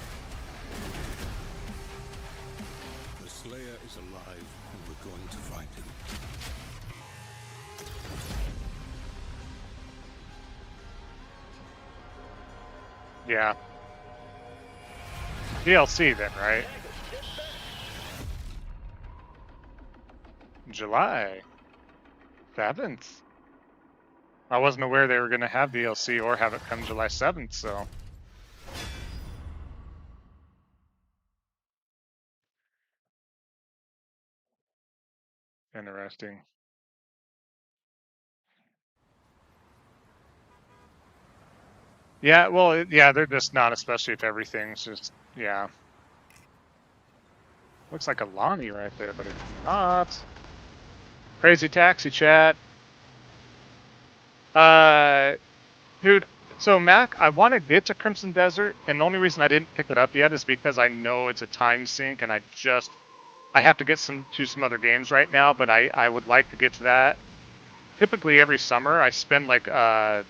The Slayer is alive, and we're going to find him. Yeah. DLC then, right? July 7th. I wasn't aware they were going to have DLC or have it come July 7th, so. Interesting. Yeah, well, yeah, they're just not, especially if everything's just, yeah. Looks like a Lonnie right there, but it's not. Crazy Taxi Chat. Dude, so Mac, I want to get to Crimson Desert, and the only reason I didn't pick it up yet is because I know it's a time sink, and I have to get to some other games right now, but I would like to get to that. Typically every summer I spend like 1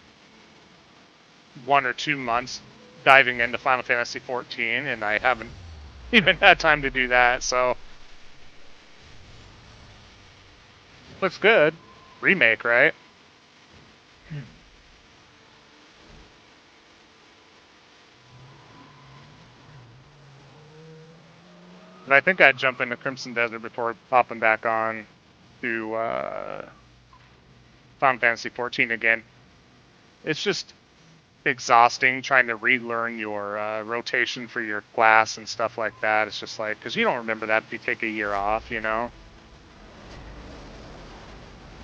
or 2 months diving into Final Fantasy XIV, and I haven't even had time to do that, so. Looks good. Remake, right? But I think I'd jump into Crimson Desert before popping back on to Final Fantasy XIV again. It's just exhausting trying to relearn your rotation for your class and stuff like that. It's just like, because you don't remember that if you take a year off, you know?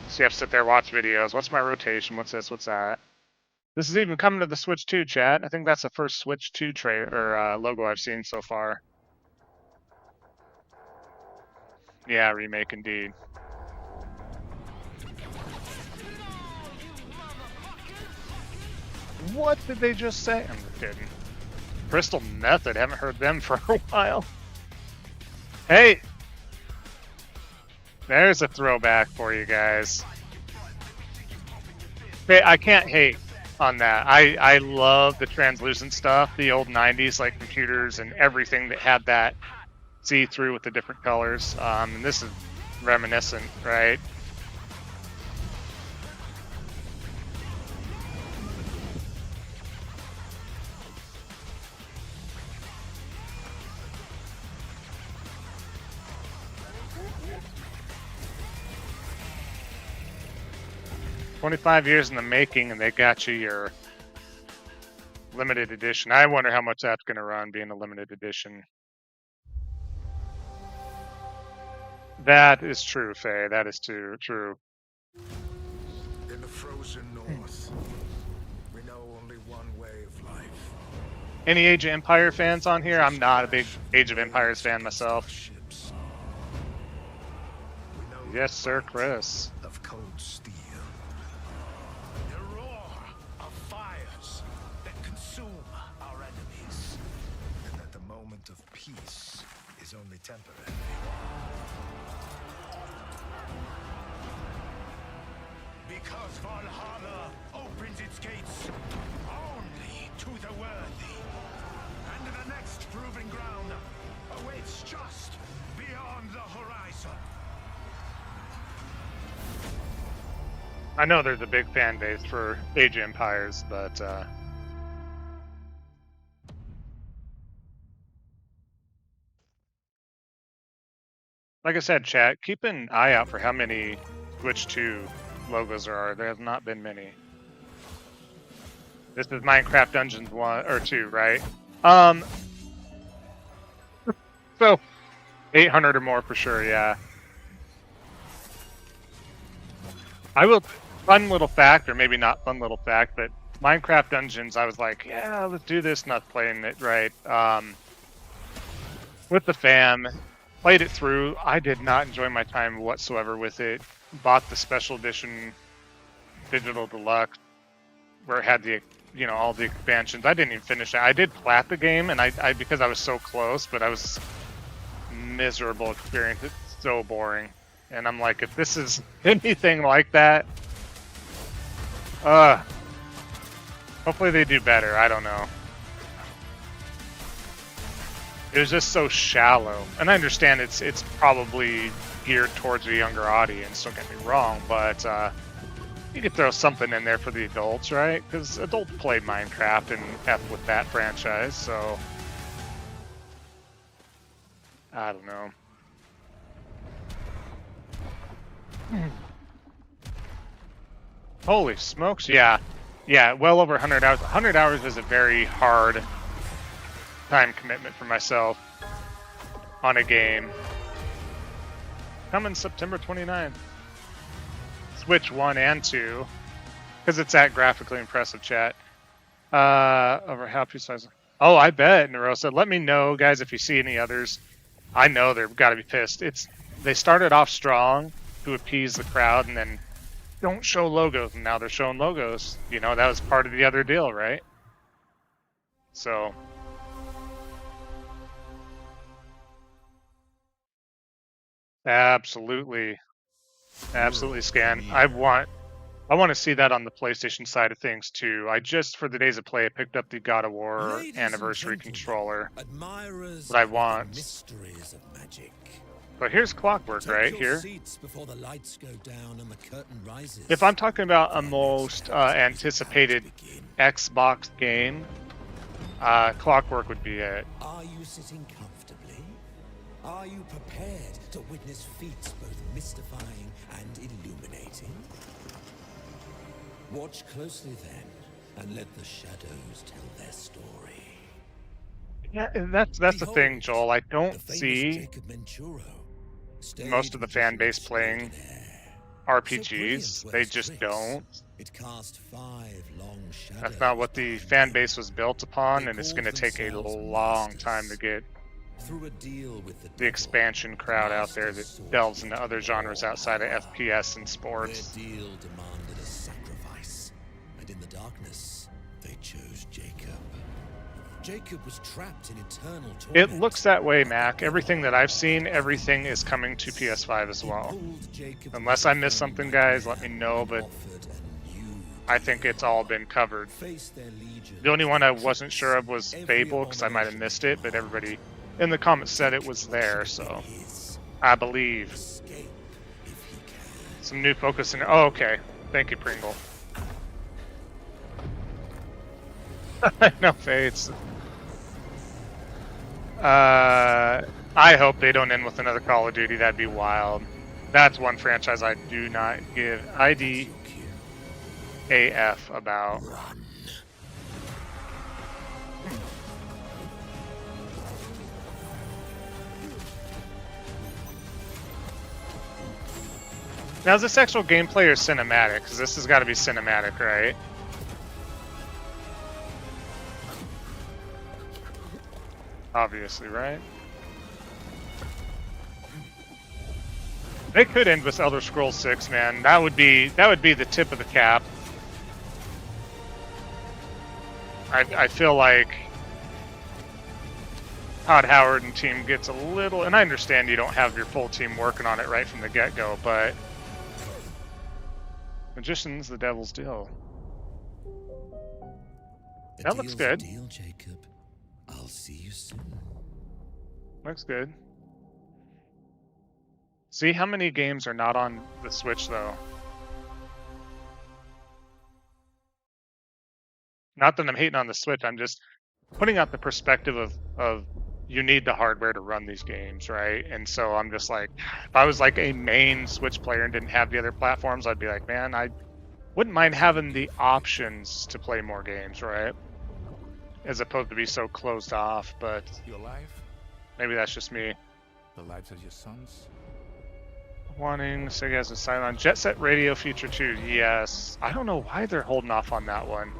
So you have to sit there, watch videos. What's my rotation? What's this? What's that? This is even coming to the Switch 2, chat. I think that's the first Switch 2 logo I've seen so far. Yeah, remake indeed. What did they just say? I'm just kidding. Crystal Method, haven't heard them for a while. Hey! There's a throwback for you guys. Hey, I can't hate on that. I love the translucent stuff, the old 90s, like computers and everything that had that see-through with the different colors. And this is reminiscent, right? $25 years in the making, and they got you your limited edition. I wonder how much that's going to run being a limited edition. That is true, Faye. That is true. In the frozen north, we know only one way of life. Any Age of Empire fans on here? I'm not a big Age of Empires fan myself. Yes, sir, Chris. Of cold steel. The roar of fires that consume our enemies. And that the moment of peace is only temporary. Because Valhalla opens its gates only to the worthy. And the next proving ground awaits just beyond the horizon. I know there's a big fan base for Age of Empires, but like I said, chat, keep an eye out for how many Switch 2 logos there are. There have not been many. This is Minecraft Dungeons 1 or 2, right? So 800 or more for sure, yeah. I will. Fun little fact, or maybe not fun little fact, but Minecraft Dungeons, I was like, yeah, let's do this. Not playing it right. With the fam, played it through. I did not enjoy my time whatsoever with it. Bought the special edition digital deluxe where it had the, you know, all the expansions. I didn't even finish it. I did plat the game, and I because I was so close, but I was miserable experience. It's so boring. And I'm like, if this is anything like that, hopefully they do better. I don't know. It was just so shallow, and I understand it's probably geared towards a younger audience. Don't get me wrong, but you could throw something in there for the adults, right? Because adults play Minecraft and F with that franchise, so I don't know. Holy smokes, yeah, well over 100 hours. 100 hours is a very hard time commitment for myself on a game. Coming September 29th. Switch 1 and 2, because it's that graphically impressive, chat. Over how precise? Oh, I bet, Nerosa. Let me know, guys, if you see any others. I know they've got to be pissed. They started off strong to appease the crowd, and then don't show logos, and now they're showing logos. You know, that was part of the other deal, right? So absolutely Scan. I want to see that on the PlayStation side of things too. I just, for the days of play, I picked up the God of War Anniversary controller. What I want. Mysteries of magic. But here's Clockwork right here. Before the lights go down and the curtain rises. If I'm talking about a most anticipated Xbox game, Clockwork would be it. Are you sitting comfortably? Are you prepared to witness feats both mystifying and illuminating? Watch closely then, and let the shadows tell their story. Yeah, that's the thing, Joel. I don't see most of the fan base playing RPGs. They just don't. It cast 5 long shadows. That's not what the fan base was built upon, and it's going to take a long time to get through a deal with the expansion crowd out there that delves into other genres outside of FPS and sports. Their deal demanded a sacrifice, and in the darkness, they chose Jacob. Jacob was trapped in eternal torment. It looks that way, Mac. Everything that I've seen, everything is coming to PS5 as well. Unless I missed something, guys, let me know, but I think it's all been covered. The only one I wasn't sure of was Fable, because I might have missed it, but everybody in the comments said it was there, so I believe. Some new focus in. Oh, okay. Thank you, Pringle. No fades. I hope they don't end with another Call of Duty. That'd be wild. That's one franchise I do not give AF about. Now, is this actual gameplay or cinematic? Because this has got to be cinematic, right? Obviously, right? They could end with Elder Scrolls 6, man. That would be the tip of the cap. I feel like Todd Howard and team gets a little, and I understand you don't have your full team working on it right from the get-go, but Magician's the devil's deal. That looks good. Deal, Jacob. I'll see you soon. Looks good. See how many games are not on the Switch, though. Not that I'm hating on the Switch, I'm just putting out the perspective of you need the hardware to run these games, right? And so I'm just like, if I was like a main Switch player and didn't have the other platforms, I'd be like, man, I wouldn't mind having the options to play more games, right? As opposed to be so closed off, but your life, maybe that's just me. the lives of your sons, wanting Sega has a Cylon. Jet Set Radio Future 2, yes. I don't know why they're holding off on that one.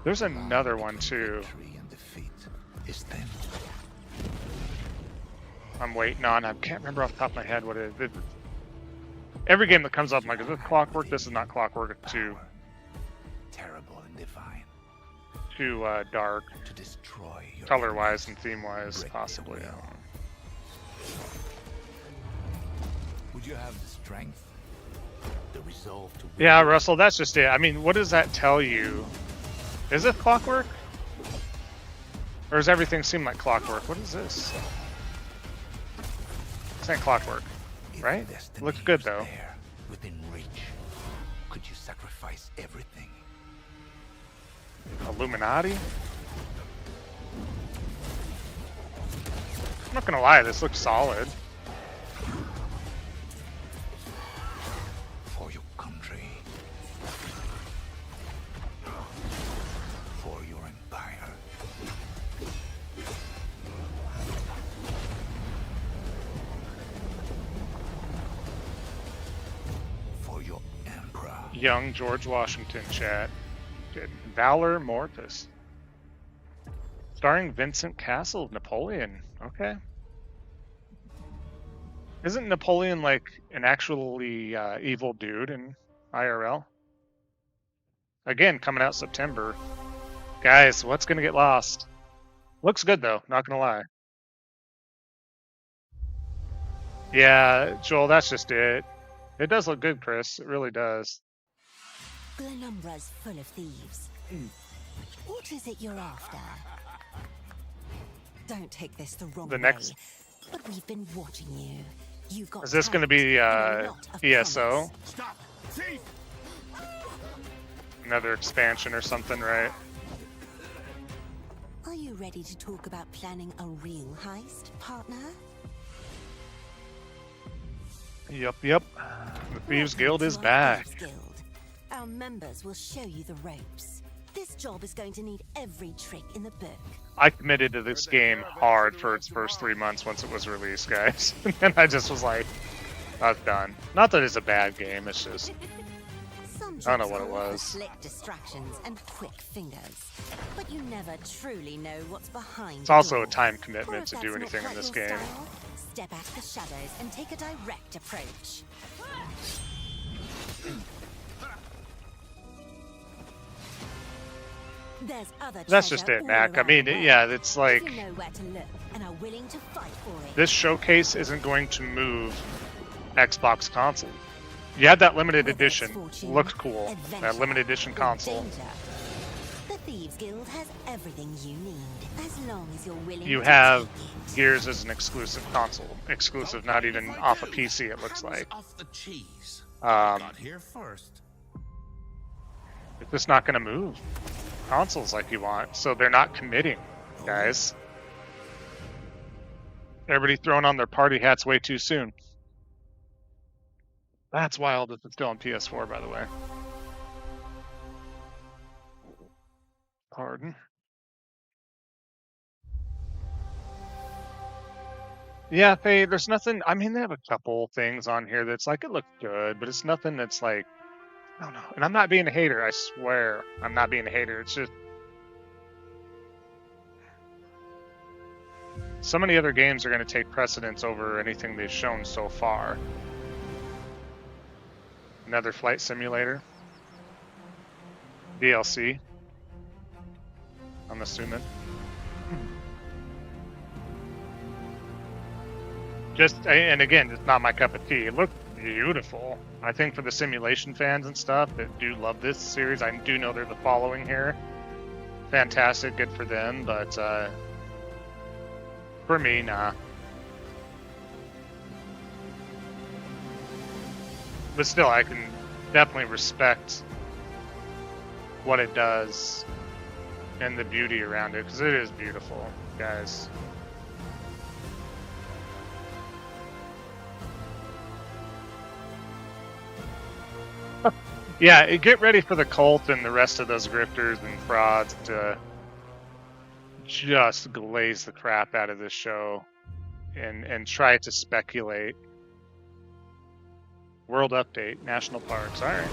There's another one too. I'm waiting on. I can't remember off the top of my head what it is. Every game that comes up, I'm like, is this Clockwork? This is not Clockwork. It's too Terrible and divine. too dark, To destroy your color-wise and theme-wise, possibly. I don't know. Would you have the strength? The resolve to Yeah, Russell, that's just it. I mean, what does that tell you? Is it Clockwork? Or does everything seem like Clockwork? What is this? It's not Clockwork, right? Looks good though. within reach? Could you sacrifice everything? Illuminati? I'm not gonna lie, this looks solid. For your country. For your empire. For your emperor. Young George Washington chat. Good. Valor Mortis. Starring Vincent Castle, Napoleon. Okay. Isn't Napoleon like an actually evil dude in IRL? Again, coming out September. Guys, what's gonna get lost? Looks good though, not gonna lie. Yeah, Joel, that's just it. It does look good, Chris. It really does. Glenumbra's full of thieves. What is it you're after? Don't take this the wrong The way, next- but we've been watching you. You've got Is this gonna be ESO? Stop! Thief! Another expansion or something, right? Are you ready to talk about planning a real heist, partner? Yep. The Thieves Guild Welcome is to our back. Thieves Guild. Our members will show you the ropes. This job is going to need every trick in the book. I committed to this game hard for its first 3 months once it was released, guys. And I just was like, that's done. Not that it's a bad game, it's just, Some I don't know jobs what it call for was. Slick distractions and quick fingers, but you never truly know what's behind. It's the also door. a time Or commitment if to that's do not anything in quite this your game. style, step out of the shadows and take a direct approach. There's other That's just treasure it, all Mac. I around mean, the world, yeah, it's like, if you know where to look and are willing to fight for it. this showcase isn't going to move Xbox console. You had that limited edition, looked cool. That limited edition console. Danger. The Thieves Guild has everything you need, as long as you're willing You to have take it. Gears as an exclusive console. Exclusive, not even off a PC, it looks like. Off the cheese. Um, Here first. It's just not going to move consoles like you want, so they're not committing, guys. Everybody throwing on their party hats way too soon. That's wild that it's still on PS4, by the way. Pardon. Yeah, there's nothing. I mean, they have a couple things on here that's like, it looks good, but it's nothing that's like, I don't know. And I'm not being a hater, I swear. I'm not being a hater. It's just so many other games are going to take precedence over anything they've shown so far. Another flight simulator. DLC. I'm assuming. And again, it's not my cup of tea. It looked beautiful. I think for the simulation fans and stuff that do love this series, I do know they're the following here. Fantastic, good for them, but for me, nah. But still, I can definitely respect what it does and the beauty around it, because it is beautiful, guys. Yeah, get ready for the cult and the rest of those grifters and frauds to just glaze the crap out of this show and try to speculate. World update, national parks. All right.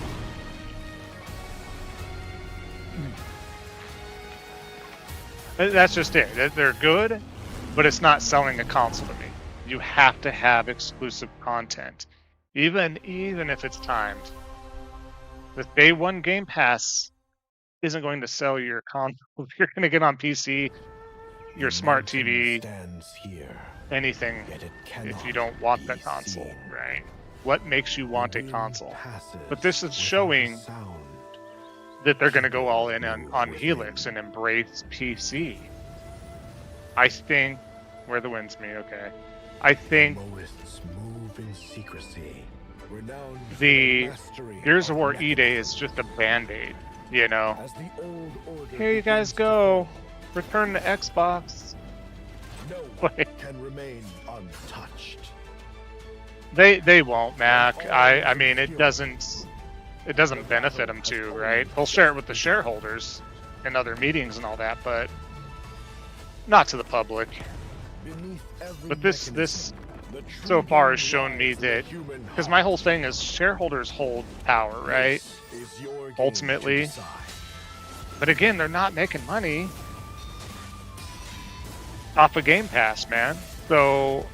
That's just it. They're good, but it's not selling a console to me. You have to have exclusive content, even if it's timed. The day one Game Pass isn't going to sell your console. If you're going to get on PC, your smart TV, anything, if you don't want that console, right? What makes you want a console? But this is showing that they're going to go all in on Helix and embrace PC. I think where the wind's me, okay. I think the Gears of War E-Day is just a band-aid, you know. Here you guys go. Return to Xbox. Can remain untouched. They won't, Mac. I mean, it doesn't benefit them to, right? They'll share it with the shareholders in other meetings and all that, but not to the public. But this so far has shown me that, because my whole thing is shareholders hold power, right? Ultimately. But again, they're not making money off of Game Pass, man. So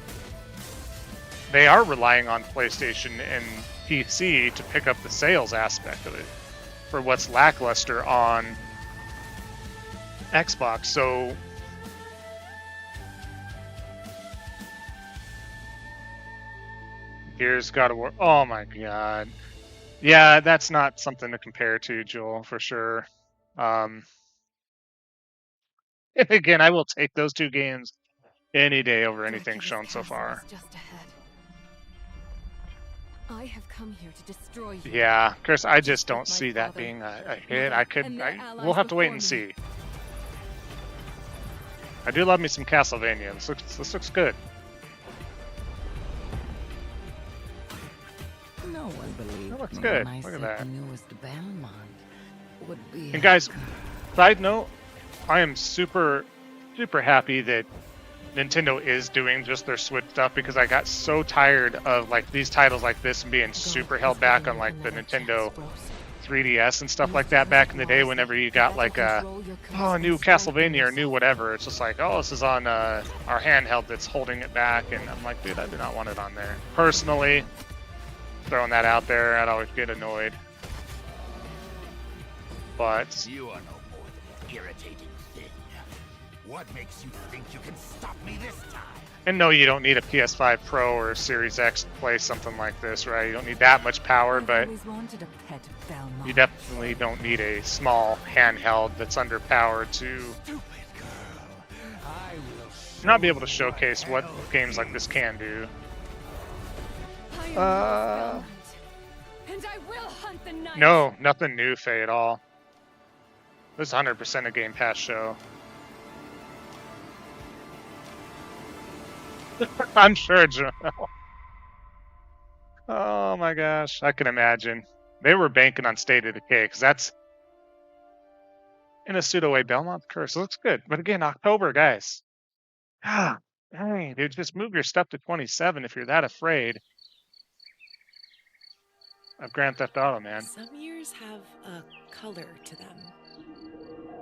they are relying on PlayStation and PC to pick up the sales aspect of it for what's lackluster on Xbox. So Gears God of War. Oh my god. Yeah, that's not something to compare to, Joel, for sure. And again, I will take those two games any day over anything shown so far. I have come here to destroy you. Yeah, Chris, I just don't see that being a hit. We'll have to wait and see. I do love me some Castlevania. This looks good. No one believed That looks me good. when I Look at said that. the newest Belmont would be. And guys, side note, I am super happy that Nintendo is doing just their Switch stuff, because I got so tired of like these titles like this and being super held back on like the Nintendo 3DS and stuff like that back in the day. Whenever you got like a new Castlevania or new whatever, it's just like, oh, this is on our handheld that's holding it back, and I'm like, dude, I do not want it on there. Personally, throwing that out there, I'd always get annoyed. But You are no more than an irritating thing. What makes you think you can stop me this time? And no, you don't need a PS5 Pro or a Series X to play something like this, right? You don't need that much power, but you definitely don't need a small handheld that's underpowered to not be able to showcase what games like this can do. And I will hunt the night. No, nothing new, Faye, at all. This is 100% a Game Pass show. I'm sure, Joel. Oh my gosh, I can imagine. They were banking on State of Decay, because that's in a pseudo way Belmont Curse. It looks good. But again, October, guys. Ah, dang, dude, just move your stuff to 27 if you're that afraid of Grand Theft Auto, man. Some years have a color to them.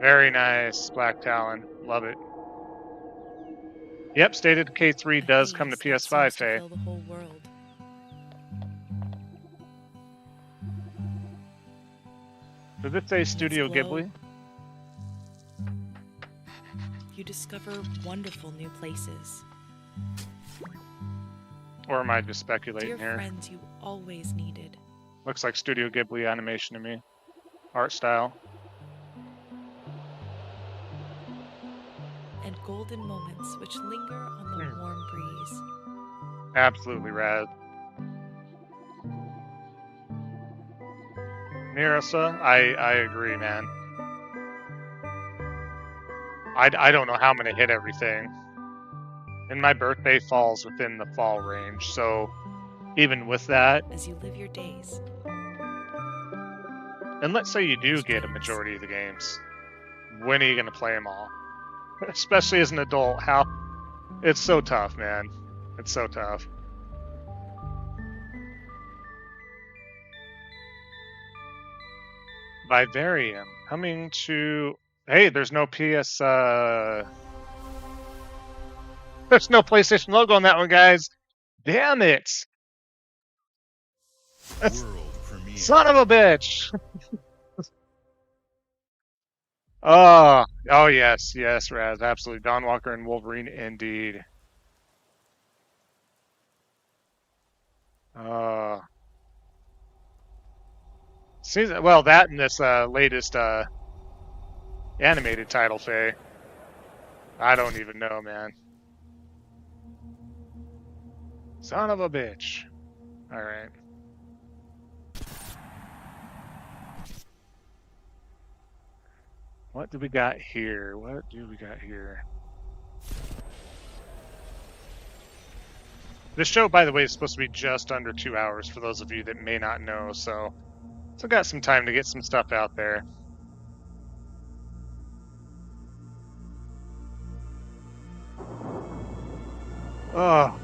Very nice, Black Talon. Love it. Yep, State of Decay 3 does come to PS5, Faye. The whole world. Does it say Studio Ghibli? You discover wonderful new places. Or am I just speculating Dear here? friends you always needed. Looks like Studio Ghibli animation to me. Art style. And golden moments which linger on the warm breeze. Absolutely rad. Mirasa, I agree, man. I don't know how I'm gonna hit everything. And my birthday falls within the fall range, so even with that, As you live your days. and let's say you do get a majority of the games, when are you gonna play them all? Especially as an adult, how it's so tough, man. It's so tough. Vivarium coming to. Hey, there's no PS. There's no PlayStation logo on that one, guys. Damn it! Son of a bitch! Oh yes, Raz, absolutely. Don Walker and Wolverine, indeed. Well, that and this latest animated title, Faye. I don't even know, man. Son of a bitch. Alright. What do we got here? This show, by the way, is supposed to be just under 2 hours for those of you that may not know, so got some time to get some stuff out there. Oh.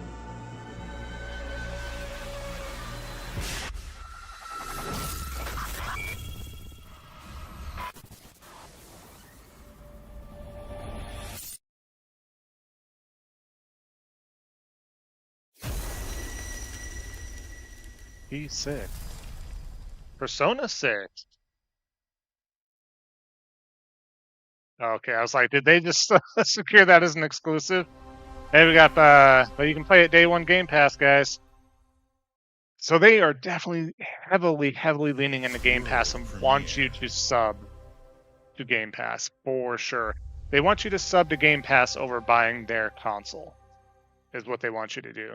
P6. Persona 6. Okay, I was like, did they just secure that as an exclusive? Hey, we got but you can play it day one Game Pass, guys. So they are definitely heavily leaning into Game Pass and want you to sub to Game Pass for sure. They want you to sub to Game Pass over buying their console, is what they want you to do.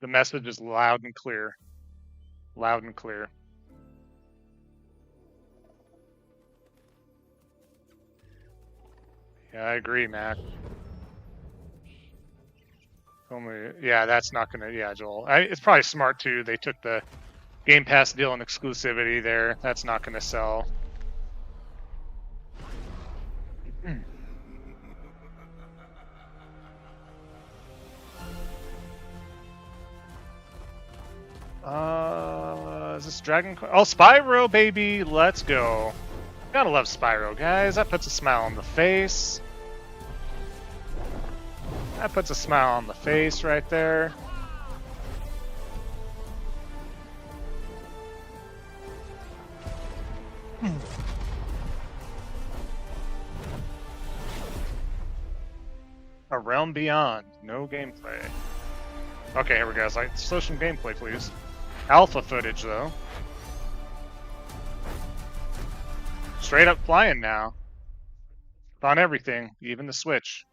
The message is loud and clear. Loud and clear. Yeah, I agree, Mac. Yeah, that's not gonna. Yeah, Joel. It's probably smart too. They took the Game Pass deal and exclusivity there. That's not gonna sell. Is this Dragon Quest? Oh, Spyro, baby! Let's go. Gotta love Spyro, guys. That puts a smile on the face. That puts a smile on the face right there. A Realm Beyond. No gameplay. Okay, here we go. So show some gameplay, please. Alpha footage, though. Straight up flying now. On everything, even the Switch.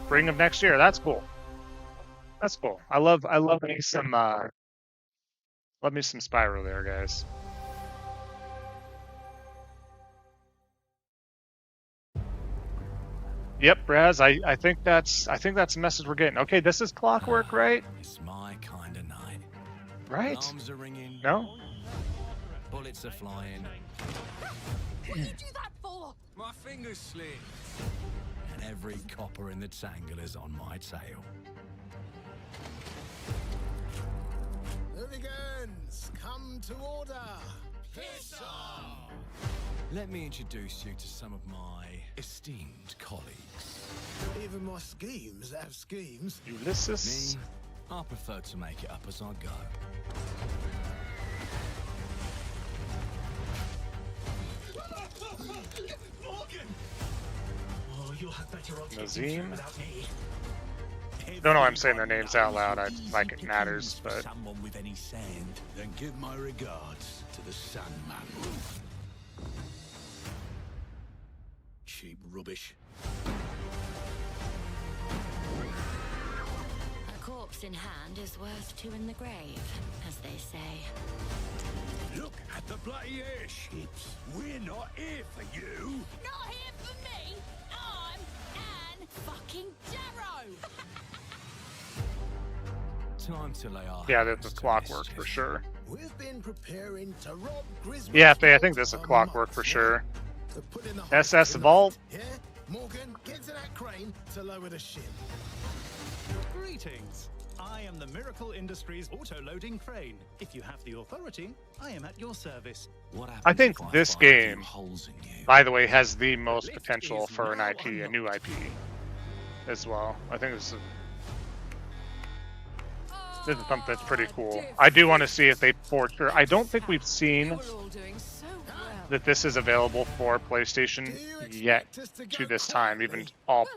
Spring of next year. That's cool. That's cool. I love me some Spyro there, guys. Yep, Raz. I think that's the message we're getting. Okay, this is Clockwork, right? It's my kind of night. Right? Alarms are ringing. No? Bullets are flying. What did you do that for? My fingers slipped. And every copper in the tangle is on my tail. Hooligans, come to order. Piss off! Let me introduce you to some of my esteemed colleagues. Even my schemes have schemes. Ulysses? Me, I prefer to make it up as I go. Nazim? Don't know why I'm saying their names out loud. I like it matters, but Someone with any sand, then give my regards to the Sandman. Cheap rubbish. A corpse in hand is worth two in the grave, as they say. Look at the bloody airships. We're not here for you. Not here for me. I'm Anne fucking Darrow. Time to lay our yeah, this is Clockwork for sure. We've been preparing to rob Griswold. Yeah, I think this is Clockwork for sure. SS Vault. Yeah, Morgan, get to that crane to lower the ship. Greetings. I am the Miracle Industries auto-loading crane. If you have the authority, I am at your service. I think this game, by the way, has the most potential for an IP, a new IP, as well. I think this is something that's pretty cool. I do want to see if they for sure. I don't think we've seen that this is available for PlayStation yet to this time, even all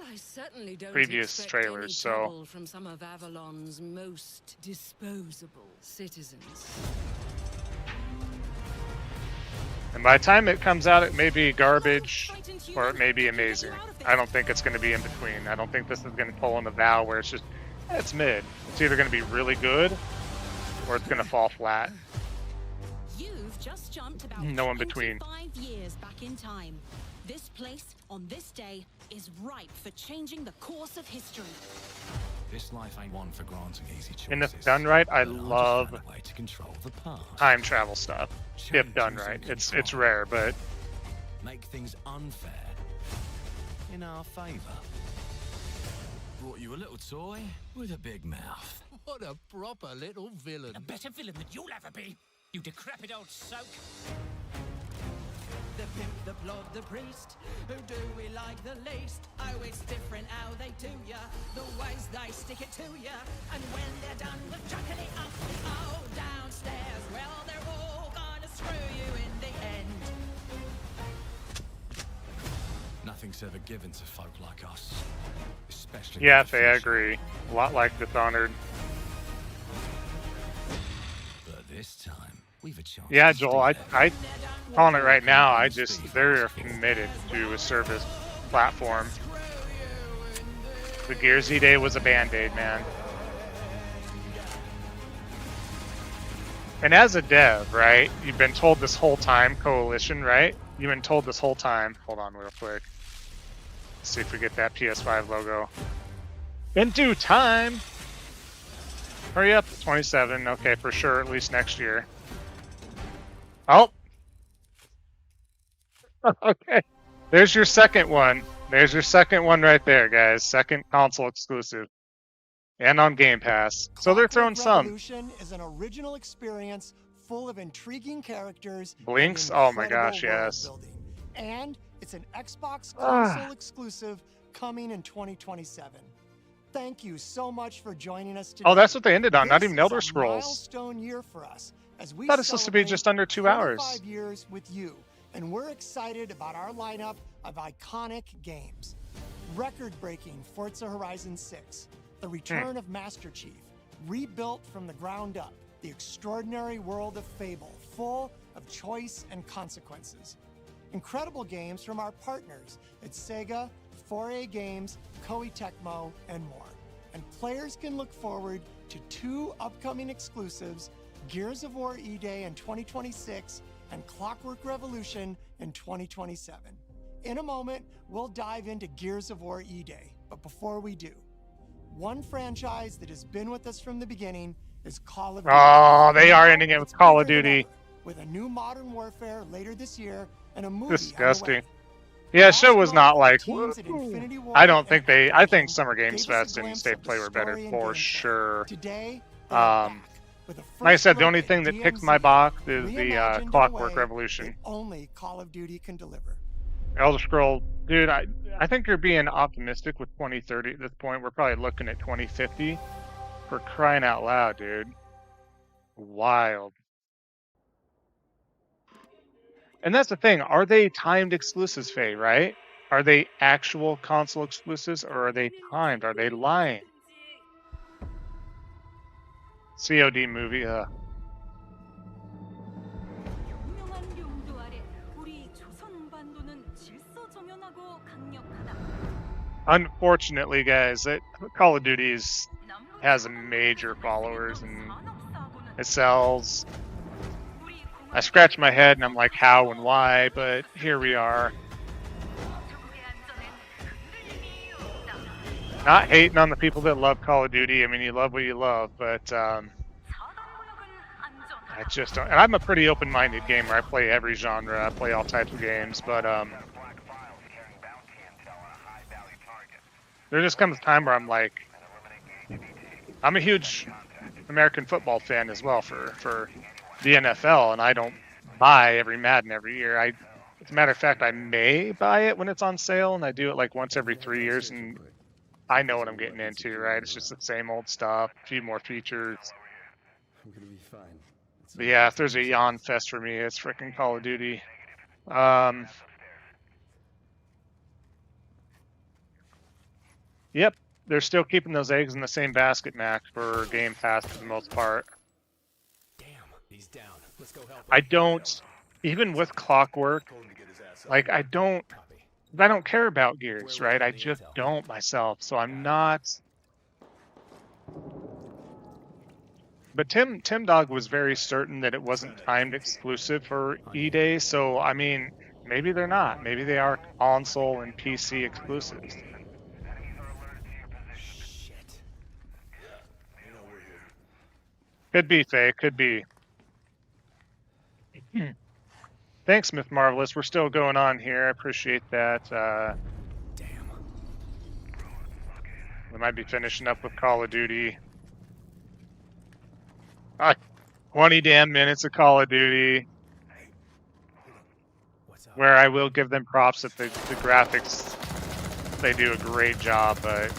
previous trailers. So from some of Avalon's most disposable citizens. And by the time it comes out, it may be garbage or it may be amazing. I don't think it's going to be in between. I don't think this is going to pull in the Vow where it's just, it's mid. It's either going to be really good or it's going to fall flat. You've just jumped about No in between. 5 years back in time. This place, on this day, is ripe for changing the course of history. This life ain't one for granting easy choices. And if done right, I love way to control the past. time travel stuff. If done right. It's rare, but Make things unfair in our favor. Brought you a little toy with a big mouth. What a proper little villain. A better villain than you'll ever be, you decrepit old soak. The pimp, the plod, the priest, who do we like the least? Oh, it's different how they do ya, the ways they stick it to ya. And when they're done with chucking it up, oh, downstairs, well, they're all gonna screw you in the end. Nothing's ever given to folk like us. Especially yeah, with the Faye, I future. agree. A lot like Dishonored. But this time, we've a chance. Yeah, to Joel, I calling it right now. They're committed to a service platform. The Gears E-Day was a band-aid, man. And as a dev, right? You've been told this whole time, Coalition, right? You've been told this whole time. Hold on real quick. Let's see if we get that PS5 logo. In due time. Hurry up, 27. Okay, for sure, at least next year. Oh. Okay. There's your second one. There's your second one right there, guys. Second console exclusive. And on Game Pass. So they're throwing some. Revolution is an original experience full of intriguing characters. Blinks? and Oh my incredible gosh, yes. world building. And it's an Xbox console exclusive coming in 2027. Thank you so much for joining us today. Oh, that's what they ended on. Not This even is Elder a Scrolls. milestone year for us as we I thought it's supposed to be celebrate just under 2 hours. 25 years with you, and we're excited about our lineup of iconic games. Record-breaking Forza Horizon 6, the return of Master Chief, rebuilt from the ground up, the extraordinary world of Fable, full of choice and consequences. Incredible games from our partners at Sega, 4A Games, Koei Tecmo, and more. And players can look forward to 2 upcoming exclusives, Gears of War E-Day in 2026 and Clockwork Revolution in 2027. In a moment, we'll dive into Gears of War E-Day, but before we do, one franchise that has been with us from the beginning is Call of Duty. Oh, they are ending it with Call of bigger than Duty. ever, with a new Modern Warfare later this year and a movie Disgusting. on the way. Yeah, show was not like. Teams at Infinity Ward I don't and think I think Summer Games gave us a Fest and glimpse State of the Play were better story and for gameplay. sure. Today, with a Like I said, first the only look thing at that picked DMZ, my box is the reimagined in a Clockwork way Revolution. that only Call of Duty can deliver. Elder Scroll, dude, I think you're being optimistic with 2030 at this point. We're probably looking at 2050. For crying out loud, dude. Wild. And that's the thing. Are they timed exclusives, Faye, right? Are they actual console exclusives or are they timed? Are they lying? COD movie, 유명한 용도 아래 우리 조선 반도는 질서 정연하고 강력하다. Unfortunately, guys, Call of Duty has major followers and it sells. I scratch my head and I'm like, how and why, but here we are. Not hating on the people that love Call of Duty. I mean, you love what you love, but I just don't. And I'm a pretty open-minded gamer. I play every genre. I play all types of games, but there just comes a time where I'm like, I'm a huge American football fan as well for the NFL, and I don't buy every Madden every year. As a matter of fact, I may buy it when it's on sale, and I do it like once every 3 years, and I know what I'm getting into, right? It's just the same old stuff, a few more features. I'm gonna be fine. But yeah, if there's a yawn fest for me, it's freaking Call of Duty. Yep, they're still keeping those eggs in the same basket, Max, for Game Pass for the most part. Damn, he's down. Let's go help him. I don't, even with Clockwork, like I don't care about Gears, right? I just don't myself, so I'm not. But Tim Dog was very certain that it wasn't timed exclusive for E-Day, so I mean, maybe they're not. Maybe they are console and PC exclusives. Could be, Faye. Could be. Thanks, Myth Marvelous. We're still going on here. I appreciate that. Damn. We might be finishing up with Call of Duty. 20 damn minutes of Call of Duty. Where I will give them props that the graphics, they do a great job, but...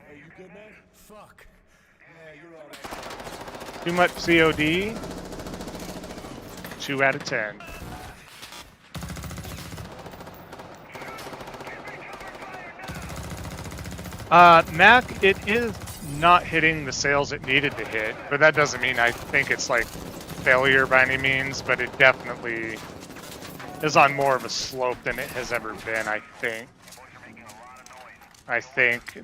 Hey, you good, man? Fuck. Yeah, you're all right. Too much COD? 2 out of 10. Mac, it is not hitting the sales it needed to hit, but that doesn't mean I think it's like failure by any means, but it definitely is on more of a slope than it has ever been, I think.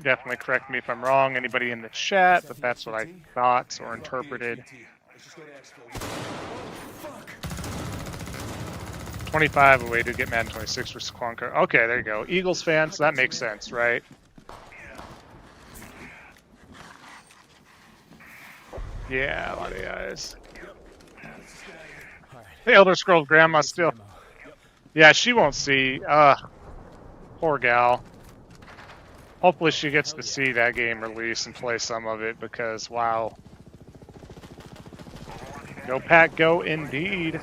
Definitely correct me if I'm wrong, anybody in the chat, but that's what I thought or interpreted. 25 away to get Madden 26 for Squonker. Okay, there you go. Eagles fans, so that makes sense, right? Yeah, a lot of eyes. The Elder Scrolls grandma still. Yeah, she won't see. Poor gal. Hopefully she gets to see that game release and play some of it because, wow. Go Pack, go indeed.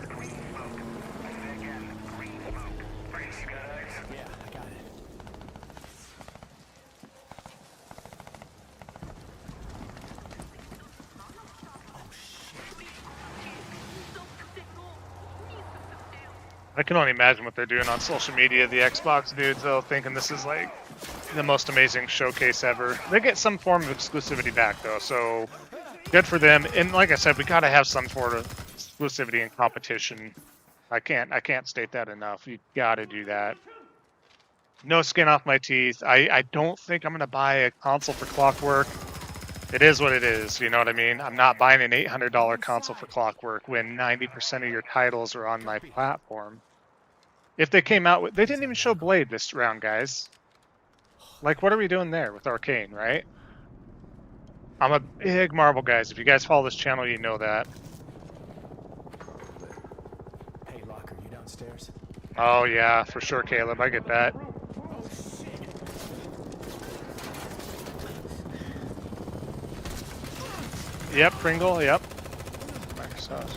I can only imagine what they're doing on social media, the Xbox dudes, though, thinking this is like the most amazing showcase ever. They get some form of exclusivity back, though, so good for them. And like I said, we gotta have some sort of exclusivity and competition. I can't state that enough. You gotta do that. No skin off my teeth. I don't think I'm gonna buy a console for Clockwork. It is what it is, you know what I mean? I'm not buying an $800 console for Clockwork when 90% of your titles are on my platform. If they came out with... They didn't even show Blade this round, guys. Like, what are we doing there with Arcane, right? I'm a big Marvel guys. If you guys follow this channel, you know that. Hey, Locker, you downstairs? Oh, yeah, for sure, Caleb. I get that. Yep, Pringle, yep. Microsoft.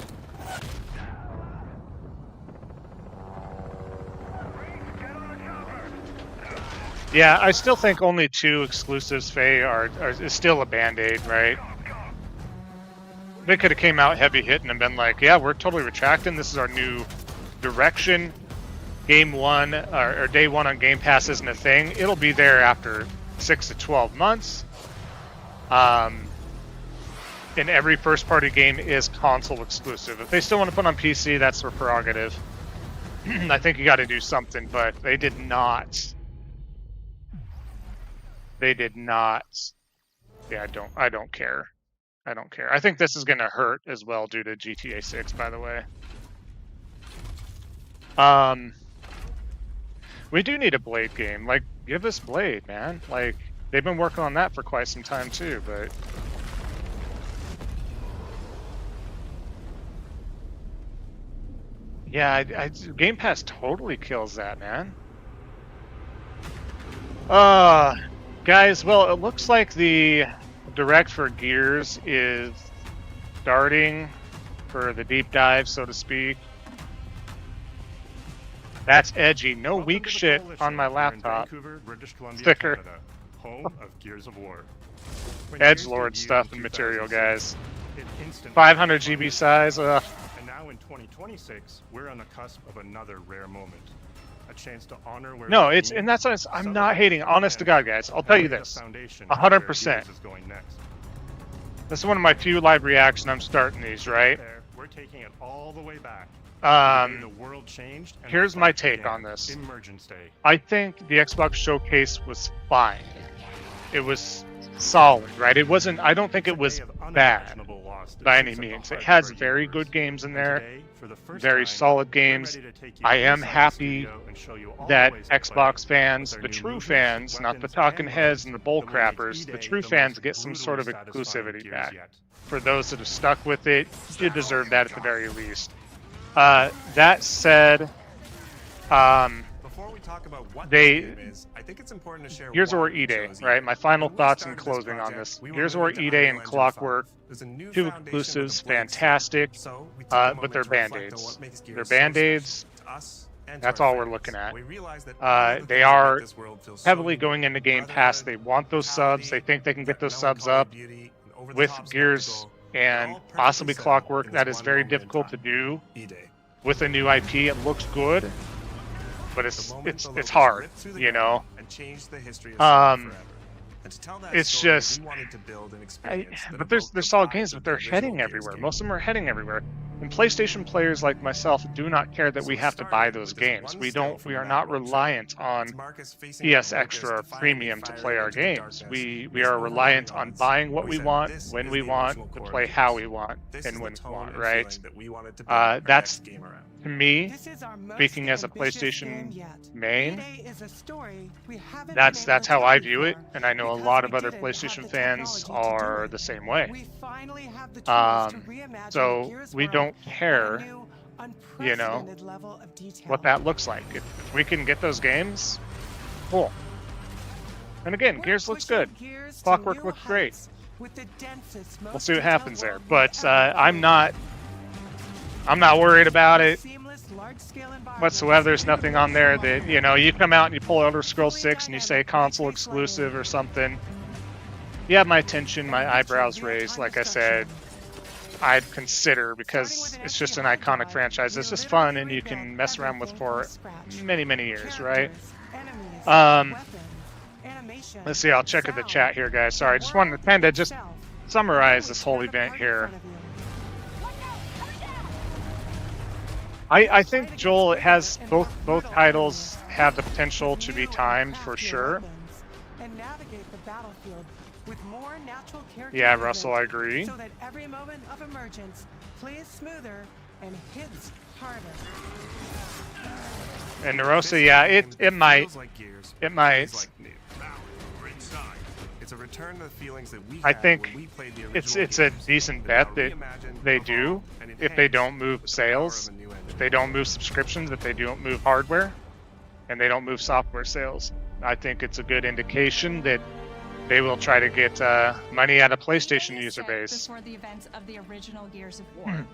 Yeah, I still think only 2 exclusives, Faye, is still a band-aid, right? They could have came out heavy hitting and been like, yeah, we're totally retracting. This is our new direction. Game 1, or day 1 on Game Pass isn't a thing. It'll be there after 6 to 12 months. And every first-party game is console exclusive. If they still want to put on PC, that's their prerogative. I think you got to do something, but they did not. They did not. Yeah, I don't care. I don't care. I think this is going to hurt as well due to GTA 6, by the way. We do need a Blade game. Like, give us Blade, man. Like, they've been working on that for quite some time too, but... Yeah, Game Pass totally kills that, man. God, Guys, well, it looks like the direct for Gears is starting for the deep dive, so to speak. That's edgy. No weak shit on my laptop. Vancouver, British Columbia, Sticker. Canada, home of Gears of War. When Gears Edgelord debuted stuff in and material, 2006, guys. it instantly 500 GB size. And now in 2026, we're on the cusp of another rare moment. A chance to honor where No, we've it's been, and that's honest. I'm not celebrate hating. Honest to God, guys, I'll tell you lay the this. foundation for 100%. where Gears is going next. This is one of my few live reactions. I'm starting these, right? There, we're taking it all the way back. The world changed. And Here's the my fight take began. on this. Emergence Day. I think the Xbox Showcase was fine. It was solid, right? It wasn't. I don't think it was bad by any means. It has very good games in there, very solid games. I am happy that Xbox fans, the true fans, not the talking heads and the bull crappers, the true fans get some sort of exclusivity back. For those that have stuck with it, you deserve that at the very least. That said, Before we talk about what the game is, I think it's important to share Gears of why War we E-Day, chose right? E-Day. My final When we thoughts and started this closing on project, this. we were Gears of War moving to E-Day Unreal and Engine Clockwork, 5. There's a new two foundation exclusives, with a blank slate. fantastic, So we took a but they're moment to reflect on band-aids. what makes Gears They're so band-aids. special to us and to That's our all we're fans. looking at. We realized that all of the They things that are make this world feel so heavily unique, going into Game Pass. They want those subs. They think they can get those subs up with Gears and possibly Clockwork. That is very difficult to do with a new IP. It looks good, but it's hard, you know. and change the history of cinema forever. And to tell that It's story, just, we wanted to build an experience that but there's evoked the solid vibes games, of but they're the heading original Gears everywhere. game. Most of them are heading everywhere. And PlayStation players like myself do not care that we have to buy those games. We are not reliant on PS Extra or Premium to play our games. We are reliant on buying what we want, when we want, to play how we want, and when we want, right? That's, to me, speaking as a PlayStation main, that's how I view it, and I know a lot of other PlayStation fans are the same way. So we don't care, you know, what that looks like. If we can get those games, cool. And again, Gears looks good. Clockwork looks great. We'll see what happens there. But I'm not worried about it whatsoever. There's nothing on there that, you know, you come out and you pull Elder Scrolls 6 and you say console exclusive or something. You have my attention, my eyebrows raised, like I said. I'd consider, because it's just an iconic franchise. It's just fun and you can mess around with for many, many years, right? Let's see, I'll check at the chat here, guys. Sorry, I just wanted to kind of just summarize this whole event here. I think, Joel, it has both titles have the potential to be timed for sure. Yeah, Russell, I agree. So that every moment of emergence plays smoother and hits harder. And Narosa, yeah, it might. It might. It's a return to the feelings that we I had think when we played the it's original a games. decent They're bet now that reimagined, they do evolved, and if they enhanced don't move with the power of sales, a new engine. if they don't move subscriptions, if they don't move hardware, and they don't move software sales. I think it's a good indication that they will try to get money out of PlayStation user base. Before the events of the original Gears of War.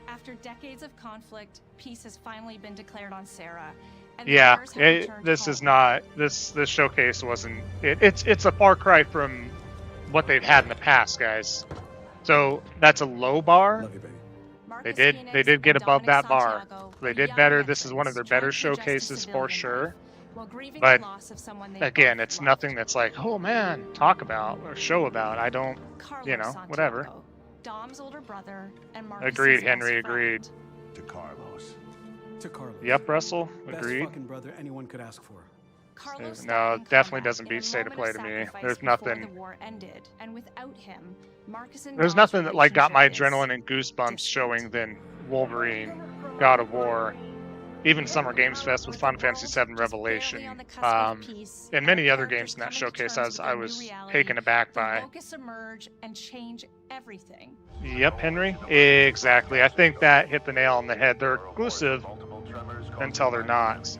After decades of conflict, peace has finally been declared on Serra. And the Yeah, Bears have returned this home. is not this showcase wasn't. It's a far cry from what they've had in the past, guys. So that's a low bar. They did get above that bar. They did better. This is one of their better showcases for sure. But again, it's nothing that's like, oh man, talk about or show about. I don't, you know, whatever. Dom's older brother and Agreed, Henry. Agreed. To Carlos. To Carlos. Yep, Russell. Best Agreed. fucking brother anyone could ask for. Carlos No, definitely doesn't beat State of Play to me. There's nothing. The war ended, and without him, Marcus and There's Dom's nothing that like got my relationship adrenaline and goosebumps showing than Wolverine, God of War, even Summer Games Fest with Final Fantasy VII Revelation, and many other games in that showcase. I was taken aback by. Focus emerge and change everything. Yep, Henry. Exactly. I think that hit the nail on the head. They're exclusive until they're not.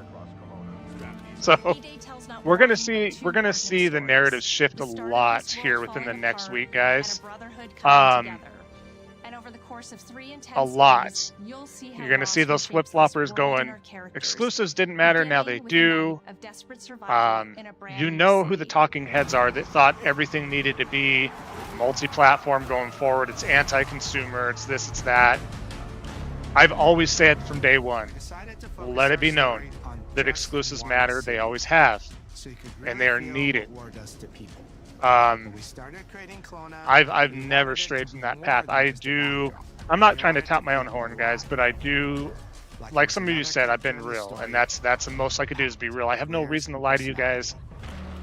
So we're gonna see the narrative shift a lot here within the next week, guys. And over the course of 3 intense A lot. days, you'll see how You're gonna see Ross those reshapes flip this floppers world and going. our characters, Exclusives didn't matter, now they do. of desperate survival in a brand You new know who the talking heads are that thought everything needed to be multi-platform going forward. It's anti-consumer. It's this. It's that. I've always said from day one, let it be known that exclusives matter. They always have, and they are needed. I've never strayed from that path. I'm not trying to tout my own horn, guys, but I do, like some of you said, I've been real, and that's the most I could do is be real. I have no reason to lie to you guys.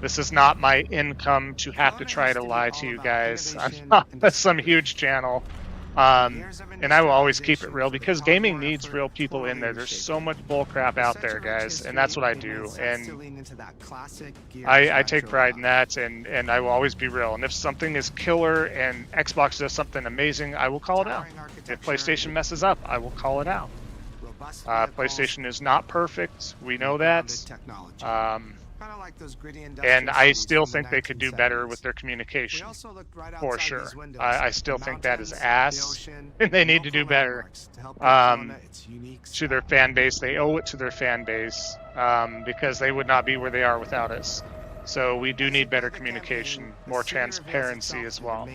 This is not my income to have to try to lie to you guys. I'm not some huge channel. And I will always keep it real because gaming needs real people in there. There's so much bullcrap out there, guys, and that's what I do. And I take pride in that, and I will always be real. And if something is killer and Xbox does something amazing, I will call it out. If PlayStation messes up, I will call it out. PlayStation is not perfect. We know that. And I still think they could do better with their communication, for sure. I still think that is ass, and they need to do better to their fan base. They owe it to their fan base because they would not be where they are without us. So we do need better communication, more transparency as well.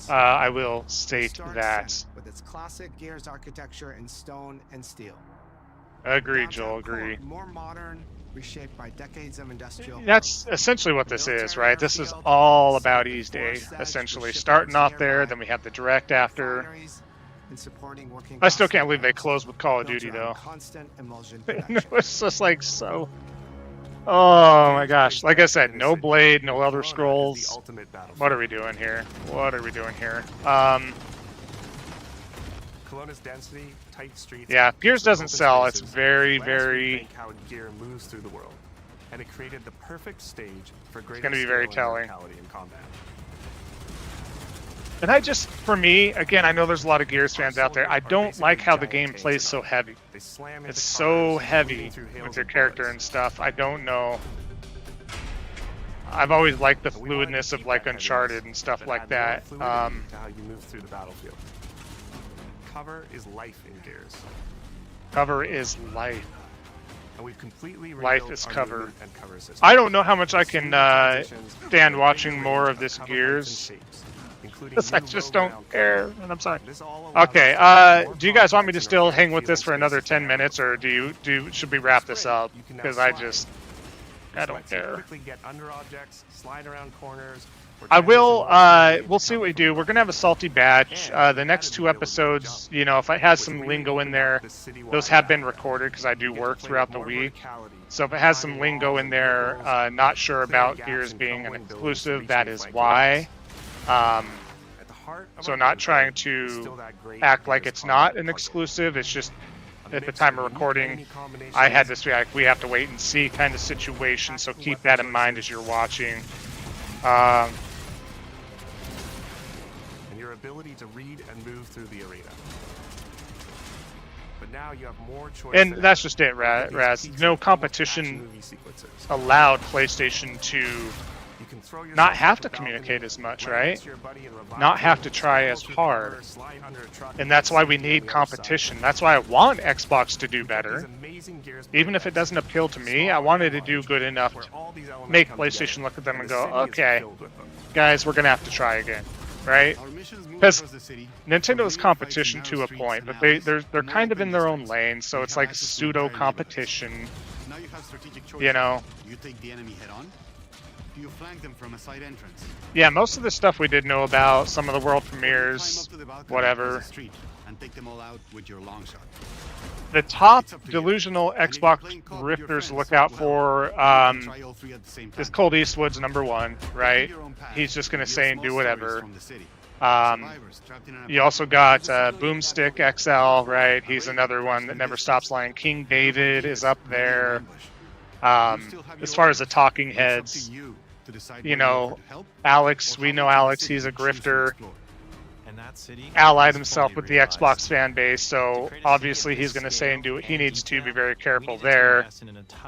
I will state that. With its classic Gears architecture in stone and steel. Agree, Joel. Agree. More modern, reshaped by decades of industrial. That's essentially what this is, right? This is all about Ease Day, essentially. Starting off there, then we have the direct after. I still can't believe they closed with Call of Duty, though. It was just like so. Oh my gosh! Like I said, no Blade, no Elder Scrolls. What are we doing here? What are we doing here? Kelowna's density, tight streets. Yeah, Gears doesn't sell. It's very, very. How Gear moves through the world, and it created the perfect stage for greater. It's going to be very scale telling. and locality in combat. And I just, for me, again, I know there's a lot of Gears fans out there. I don't like how the game plays so heavy. It's so heavy with your character and stuff. I don't know. I've always liked the fluidness of like Uncharted and stuff like that. To how you move through the battlefield. Cover is life in Gears. Cover is life. And we've completely life is cover. And cover system. I don't know how much I can stand watching more of this Gears. Because I just don't care, and I'm sorry. Okay, do you guys want me to still hang with this for another 10 minutes, or should we wrap this up? Because I don't care. Get under objects, slide around corners. I will, we'll see what we do. We're going to have a salty batch. The next 2 episodes, you know, if it has some lingo in there, those have been recorded because I do work throughout the week. So if it has some lingo in there, not sure about Gears being an exclusive, that is why. So not trying to act like it's not an exclusive, it's just at the time of recording, I had this react, we have to wait and see kind of situation, so keep that in mind as you're watching. And your ability to read and move through the arena. But now you have more choice. And that's just it, Raz. No competition allowed PlayStation to not have to communicate as much, right? Not have to try as hard. And that's why we need competition. That's why I want Xbox to do better. Even if it doesn't appeal to me, I wanted to do good enough to make PlayStation look at them and go, okay, guys, we're going to have to try again, right? Because Nintendo is competition to a point, but they're kind of in their own lane, so it's like pseudo competition. You know. You take the enemy head on. You flank them from a side entrance. Yeah, most of the stuff we did know about, some of the world premieres, whatever. And take them all out with your long shot. The top delusional Xbox grifters look out for is Colt Eastwood's #1, right? He's just gonna say and do whatever. You also got Boomstick XL, right? He's another one that never stops lying. King David is up there. As far as the talking heads, you know, Alex, we know Alex, he's a grifter. allied himself with the Xbox fan base, so obviously he's going to say and do what he needs to. Be very careful there.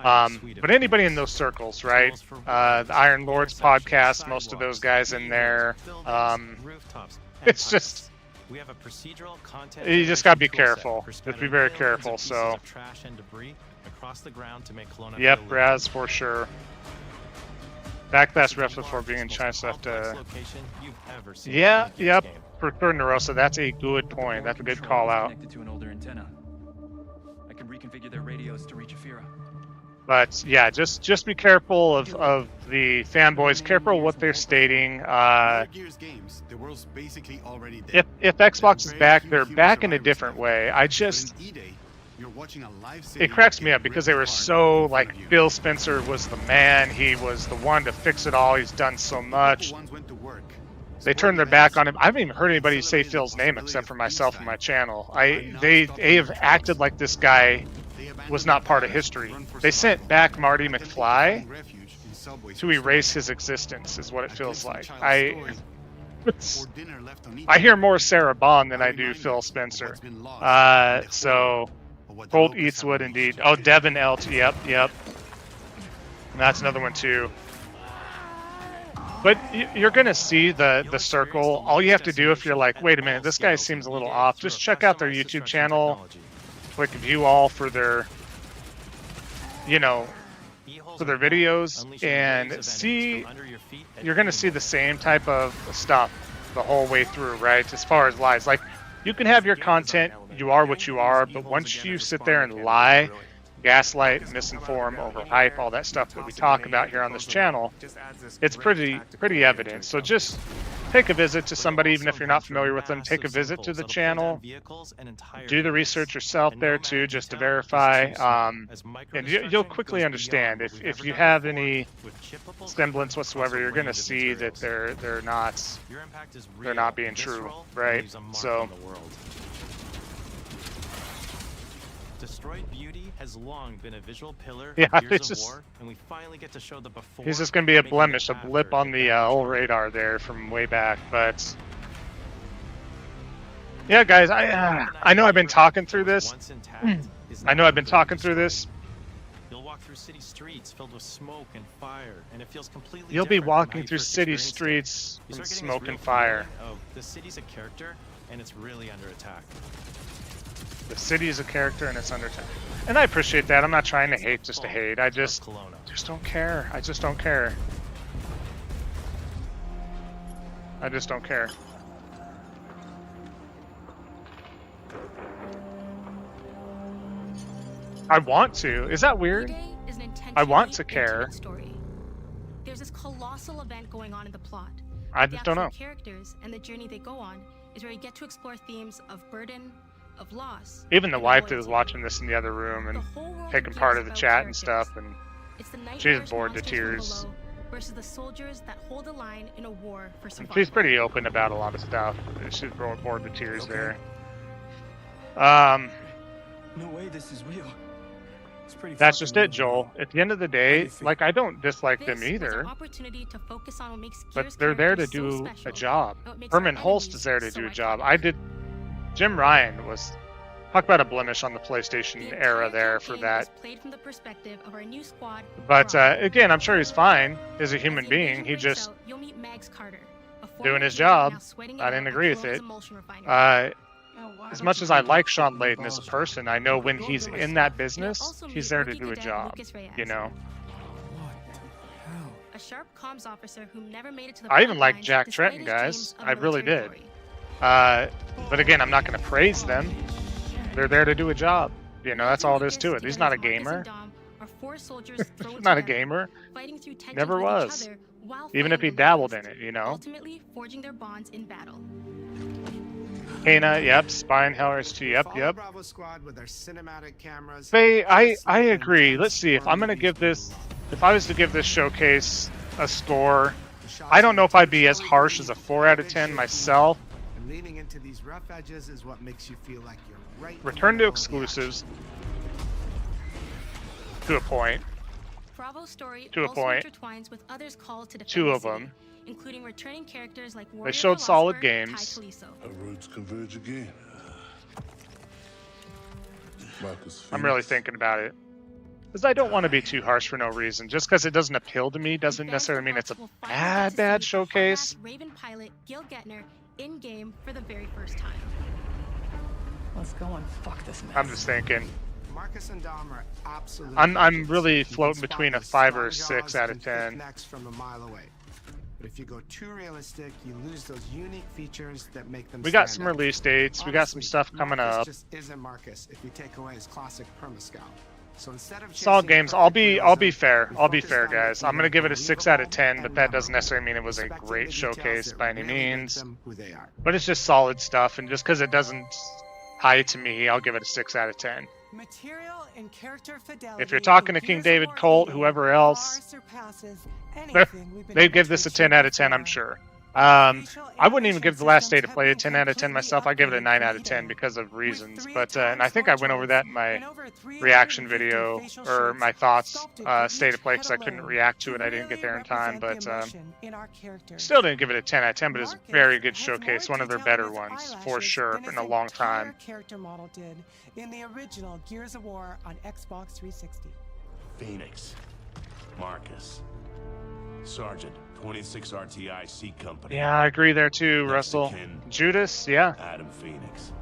But anybody in those circles, right? The Iron Lords podcast, most of those guys in there. It's just you just got to be careful. Just be very careful. So. Yep, Raz for sure. Backlash refs before being in China, so have to. Yeah, yep. For sure, Narosa, that's a good point. That's a good call out. Connected to an older antenna. I can reconfigure their radios to reach Afira. But yeah, just be careful of the fanboys. Careful what they're stating. Gears games, the world's basically already dead. If Xbox is back, they're back in a different way. I just. It cracks me up because they were so like Phil Spencer was the man. He was the one to fix it all. He's done so much. They turned their back on him. I haven't even heard anybody say Phil's name except for myself and my channel. They have acted like this guy was not part of history. They sent back Marty McFly to erase his existence, is what it feels like. I hear more Sarah Bond than I do Phil Spencer. So Colt Eastwood indeed. Oh, Devin Elt. Yep. And that's another one too. But you're going to see the circle. All you have to do if you're like, wait a minute, this guy seems a little off, just check out their YouTube channel. Click view all for their, for their videos and see, you're going to see the same type of stuff the whole way through, right? As far as lies. Like, you can have your content, you are what you are, but once you sit there and lie, gaslight, misinform, overhype, all that stuff that we talk about here on this channel, it's pretty evident. So just take a visit to somebody, even if you're not familiar with them, take a visit to the channel, do the research yourself there too, just to verify, and you'll quickly understand. If you have any semblance whatsoever, you're going to see that they're not being true, right? So. Destroyed Beauty has long been a visual pillar of Gears of War, and we finally get to show the before. He's just going to be a blemish, a blip on the old radar there from way back, but yeah, guys, I know I've been talking through this. You'll walk through city streets filled with smoke and fire, and it feels completely. You'll be walking through city streets with smoke and fire. Oh, the city's a character, and it's really under attack. The city is a character and it's under attack. And I appreciate that. I'm not trying to hate just to hate. I just don't care. I just don't care. I just don't care. I want to. Is that weird? I want to care. There's this colossal event going on in the plot. I just don't know. The characters and the journey they go on is where you get to explore themes of burden, of loss. Even the wife that was watching this in the other room and taking part of the chat and stuff, and she's bored to tears. Versus the soldiers that hold the line in a war for survival. She's pretty open about a lot of stuff. She's bored to tears there. No way this is real. It's pretty. That's just it, Joel. At the end of the day, like, I don't dislike them either. But they're there to do a job. Herman Holst is there to do a job. Jim Ryan was, talk about a blemish on the PlayStation era there for that. But again, I'm sure he's fine as a human being. He just doing his job. I didn't agree with it. As much as I like Sean Layden as a person, I know when he's in that business, he's there to do a job. A sharp comms officer who never made it to the I even like Jack Trenton, guys. I really did. But again, I'm not going to praise them. They're there to do a job. That's all it is to it. He's not a gamer. He's not a gamer. Never was. Even if he dabbled in it, ultimately forging their bonds in battle. Kana, yep. Spine Hellers 2, yep. Bravo Squad with their cinematic cameras. Faye, I agree. Let's see if I'm going to give this, if I was to give this showcase a score, I don't know if I'd be as harsh as a 4 out of 10 myself. Leaning into these rough edges is what makes you feel like you're right. Return to exclusives. To a point. Bravo's story to a point. Intertwines with others called to defend 2 of the them. city, including returning characters like They Warrior showed solid Philosopher, games. Kai Kaliso. Our roads converge again. Marcus I'm really Phoenix. thinking about it. Because I don't want to be too harsh for no reason. Just because it doesn't appeal to me doesn't necessarily mean it's a bad showcase. Raven pilot Gil Gettner in game for the very first time. Let's go and fuck this mess. I'm just thinking. Marcus and Dom are absolutely. I'm really You can floating spot between a the 5 or a star 6 jaws out of and thick 10. necks from a mile away. But if you go too realistic, you lose those unique features that make them. We got stand some out. release dates. We got some Honestly, stuff coming Marcus up. just isn't Marcus if you take away his classic permascout. So instead of Solid chasing games. I'll perfect be realism, fair. we I'll be focused fair, on guys. making I'm gonna them give it a 6 out of believable 10, but and that doesn't memorable, necessarily mean it was a respecting great the details showcase that by any really make means. them who they are. But it's just solid stuff, and just because it doesn't tie to me, I'll give it a 6 out of 10. Material and character fidelity. If you're talking to in King Gears of David War Colt, EA whoever far else, surpasses anything we've been they'd able give to this a achieve 10 out of 10, I'm before. sure. I wouldn't even give the last day to play a 10 out of 10 myself. I give it a 9 out of 10 because of reasons. But and I think I went over that in my reaction video or my thoughts state of play because I couldn't react to it. I didn't get there in time, but still didn't give it a 10 out of 10. But it's a very good showcase, one of their better ones for sure in a long time. Character model did in the original Gears of War on Xbox 360. Phoenix. Marcus. Sergeant, 26 RTI C Company. Yeah, I agree there too, Russell. Judas, yeah. Adam Phoenix.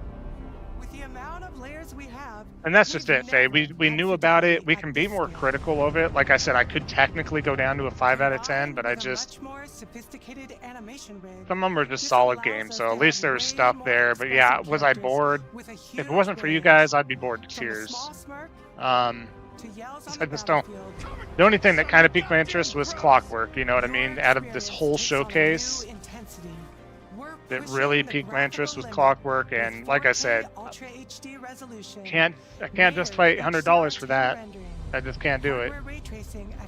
With the amount of layers we have, And that's just it, Faye. We knew about it. We can be more critical of it. Like I said, I could technically go down to a 5 out of 10, but I just... more sophisticated animation rig. Some of them were just solid games, so at least there was stuff there. But yeah, was I bored? If it wasn't for you guys, I'd be bored to tears. I just don't... The only thing that kind of piqued my interest was Clockwork, you know what I mean? Out of this whole showcase, that really piqued my interest was Clockwork, and like I said, I can't justify $800 for that. I just can't do it.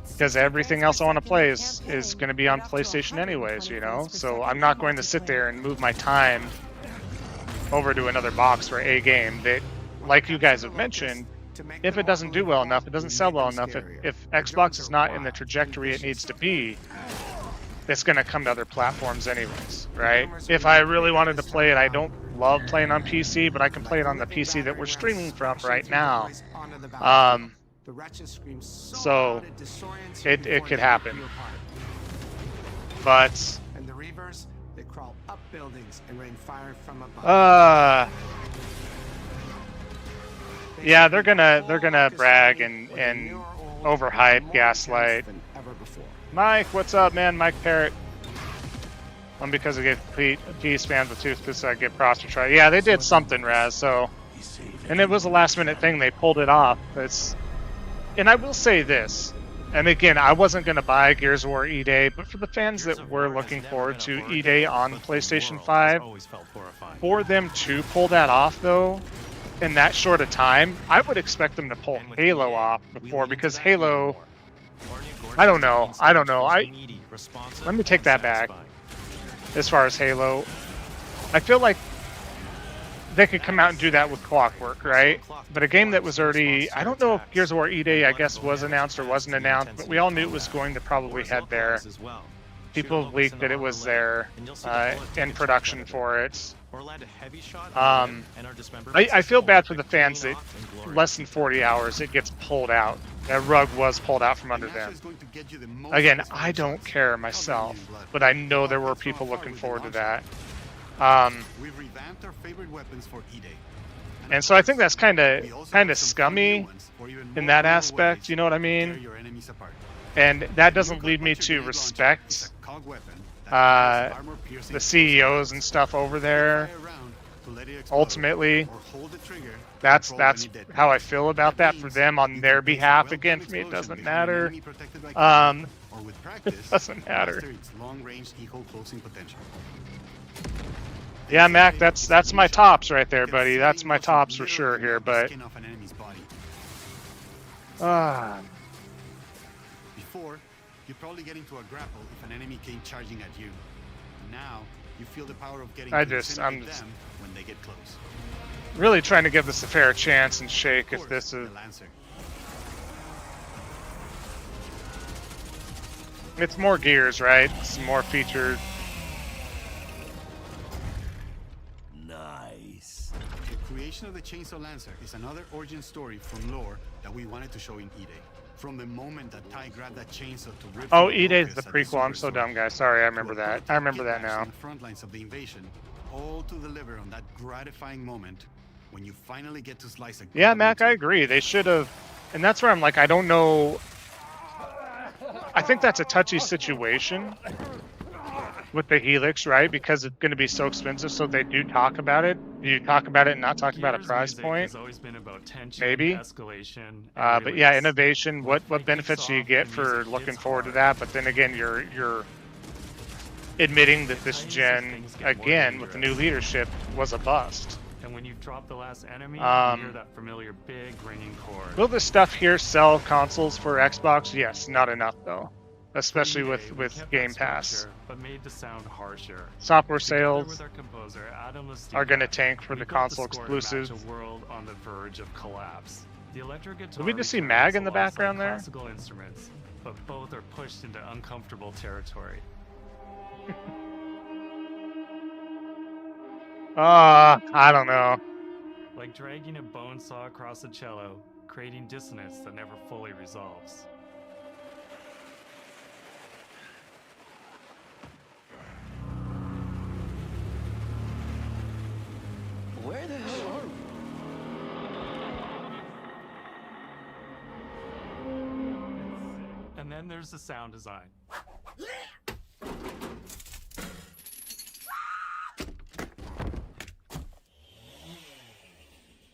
Because everything else I want to play is going to be on PlayStation anyways, you know? So I'm not going to sit there and move my time over to another box for a game that, like you guys have mentioned, if it doesn't do well enough, it doesn't sell well enough, if Xbox is not in the trajectory it needs to be, it's going to come to other platforms anyways, right? If I really wanted to play it, I don't love playing on PC, but I can play it on the PC that we're streaming from right now. So it could happen. But And the reavers, they crawl up buildings and rain fire from above. yeah, they're gonna brag and overhype, gaslight. Mike, what's up, man? Mike Parrott. Because I get peace fans with tooth, because I get Proster try. Yeah, they did something, Raz. So, and it was a last minute thing. They pulled it off. And I will say this. And again, I wasn't going to buy Gears of War E-Day, but for the fans that were looking forward to E-Day on PlayStation 5, for them to pull that off, though, in that short a time, I would expect them to pull Halo off before, because Halo, I don't know. Let me take that back. As far as Halo, I feel like they could come out and do that with Clockwork, right? But a game that was already, I don't know if Gears of War E-Day, I guess, was announced or wasn't announced, but we all knew it was going to probably head there. People have leaked that it was there in production for it. I feel bad for the fans that less than 40 hours it gets pulled out. That rug was pulled out from under them. Again, I don't care myself, but I know there were people looking forward to that. We've revamped our favorite weapons for E-Day. And so I think that's kind of scummy in that aspect, you know what I mean? And that doesn't lead me to respect the CEOs and stuff over there. Ultimately, that's how I feel about that for them on their behalf. Again, for me, it doesn't matter. It doesn't matter. Yeah, Mac, that's my tops right there, buddy. That's my tops for sure here, but before, you'd probably get into a grapple if an enemy came charging at you. Now, you feel the power of getting I'm them just when they get close. really trying to give this a fair chance and shake if this is. It's more gears, right? Some more featured. Nice. The creation of the Chainsaw Lancer is another origin story from lore that we wanted to show in E-Day. From the moment that Ty grabbed that chainsaw to rip Oh, through E-Day's Orcus the at prequel. I'm so Super dumb, Sword, guys. Sorry, I to remember a that. put I remember that kit bash now. on the front lines of the invasion, all to deliver on that gratifying moment when you finally get to slice a Yeah, god Mac, into I agree. They should have, and that's where I'm like, I don't know. I think that's a touchy situation with the Helix, right? Because it's going to be so expensive, so they do talk about it. You talk about it and not talk about a Gears price music point. has always been about tension, Maybe. escalation, and But yeah, release. innovation. What When it benefits kicks do you off, get the for music looking hits forward to hard. that? But then again, you're admitting that this gen, again, with the new leadership, was a bust. And when you drop the last enemy, you hear that familiar big ringing chord. Will this stuff here sell consoles for Xbox? Yes, not enough though. Especially For with E-Day, we kept that Game Pass. structure, but made the sound harsher. Software Together sales with our composer, Adam are going to Lastica, tank for we the built console score to match exclusives. a world on the verge of collapse. The electric guitar Did we just see returns Mag in the alongside background there? classical instruments, but both are pushed into uncomfortable territory. I don't know. Like dragging a bone saw across a cello, creating dissonance that never fully resolves. Where the hell are we? And then there's the sound design.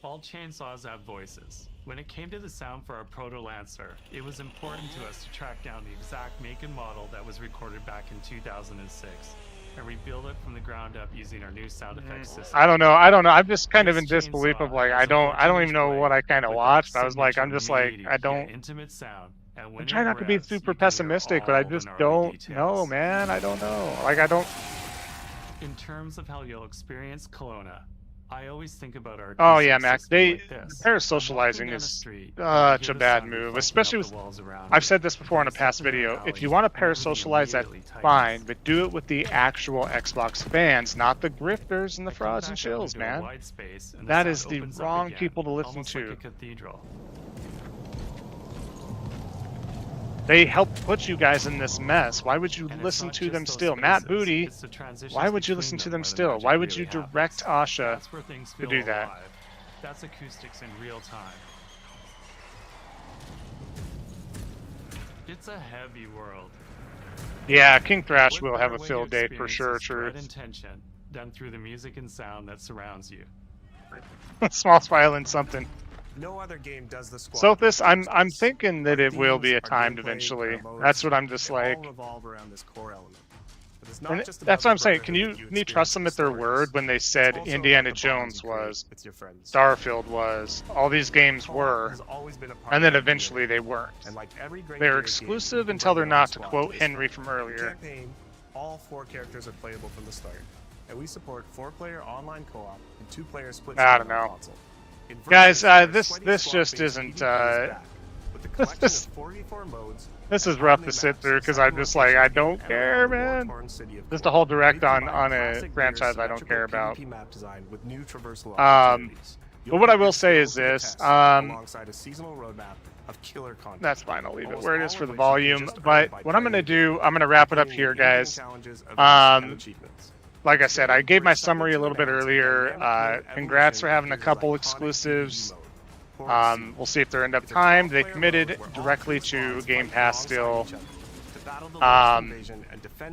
All chainsaws have voices. When it came to the sound for our Proto Lancer, it was important to us to track down the exact make and model that was recorded back in 2006 and rebuild it from the ground up using our new sound effects system. I don't know. I'm just kind of in This disbelief of chainsaw like has I don't even 14-inch know blade what I kind of with watched. that I was like, I'm signature just like meaty I yet don't. intimate sound. And when I'm it trying not to be revs, super you can hear pessimistic, but I all the just gnarly don't details. know, man. I don't know. Like I don't. In terms of how you'll experience Kelowna, I always think about our Oh acoustic yeah, Max. system They like this. parasocializing Walking down is a street, such you a hear the bad sound move, reflecting especially off with. the walls around I've you. said this before in a past Step into an video. If alley, you want to and everything parasocialize that, immediately tightens. fine, but do it with the actual Xbox fans, not the grifters and the Come frauds and back out shills, into a man. wide space, and the That sound is the opens up wrong again, people to listen almost to. like a cathedral. They helped put you guys in this mess. Why would you And it's listen not to just them those still? Matt spaces, Booty, it's the transitions why would you between listen to them them where the still? magic Why would you really direct happens. Asha That's where things to feel do that? alive. That's acoustics in real time. It's a heavy world. Yeah, King Thrash What will have better a way field to day for sure, experience sure. dread and tension done through the music and sound that surrounds you. Small violin something. No other game does the squad. So this, I'm thinking that it will be a timed eventually. That's what I'm just like. All revolve around this core element. But it's And not just that's about what I'm the saying. brotherhood Can you trust them at their word when they said also Indiana about the bonds Jones you create was, with your friends. Starfield was, all these games were, has always been a part and then of the eventually they weren't. And like every great They're video game, exclusive you can until bring they're your own not, to squad quote this Henry game. from In earlier. campaign, all 4 characters are playable from the start, and we support 4-player online co-op and 2-player split I screen don't on know. console. In Guys, versus, our this sweaty just squad-based isn't. PvP is back, with a collection This of 4v4 modes, this is and rough all-new to sit maps through in because 7 I'm just like locations I don't and care, around the man. war-torn city of Just a Core. whole direct We've on combined a classic franchise Gears I don't care symmetrical about. PvP map design with new traversal But opportunities. You'll what I put will your say is skill to the this. test, alongside a seasonal roadmap of killer content. That's fine. I'll leave it Almost where it all is for of the which you can volume. just earn But by what I'm gonna playing do, I'm gonna wrap it up completing here, the in-game guys. challenges, events, and achievements. Like I said, I gave my summary a little bit earlier. Congrats for having a couple exclusives. We'll see if they're end up timed. They committed directly to Game Pass still.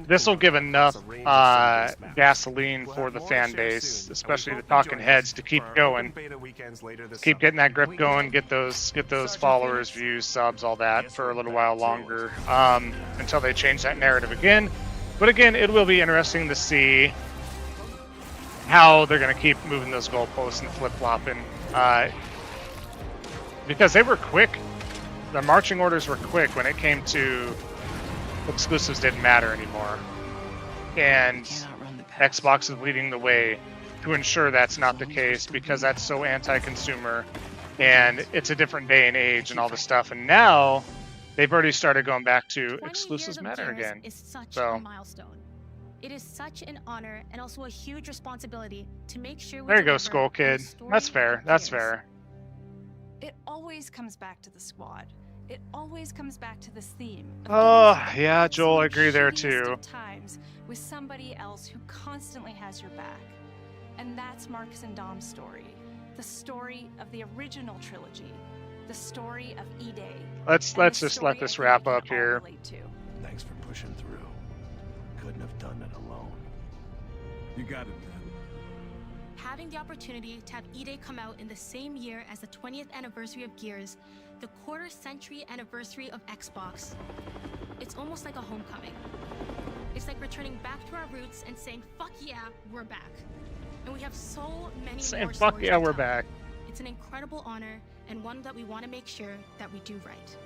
This will give enough gasoline for the fan base, especially the talking heads, to keep going, keep getting that grip going, get those followers, views, subs, all that for a little while longer, until they change that narrative again. But again, it will be interesting to see how they're going to keep moving those goalposts and flip-flopping, because they were quick. The marching orders were quick when it came to exclusives didn't matter anymore. And Xbox is leading the way to ensure that's not the case, because that's so anti-consumer and it's a different day and age and all this stuff. And now they've already started going back to 20 exclusives years of matter Gears again. is such So a milestone. It is such an honor and also a huge responsibility to make sure we there you go, deliver Skull on the Kid. story That's fair. of That's Gears. fair. It always comes back to the squad. It always comes back to this theme. of Oh, getting through yeah, the Joel, I agree there shittiest too. of times with somebody else who constantly has your back. And that's Marcus and Dom's story. The story of the original trilogy. The story of E-Day. Let's and the just story let this I think wrap we can up all here. relate to. Thanks for pushing through. Couldn't have done it alone. You got it, man. Having the opportunity to have E-Day come out in the same year as the 20th anniversary of Gears, the quarter-century anniversary of Xbox, it's almost like a homecoming. It's like returning back to our roots and saying, fuck yeah, we're back. And we have so many Saying, more fuck stories yeah, to we're tell. back. It's an incredible honor and one that we want to make sure that we do right.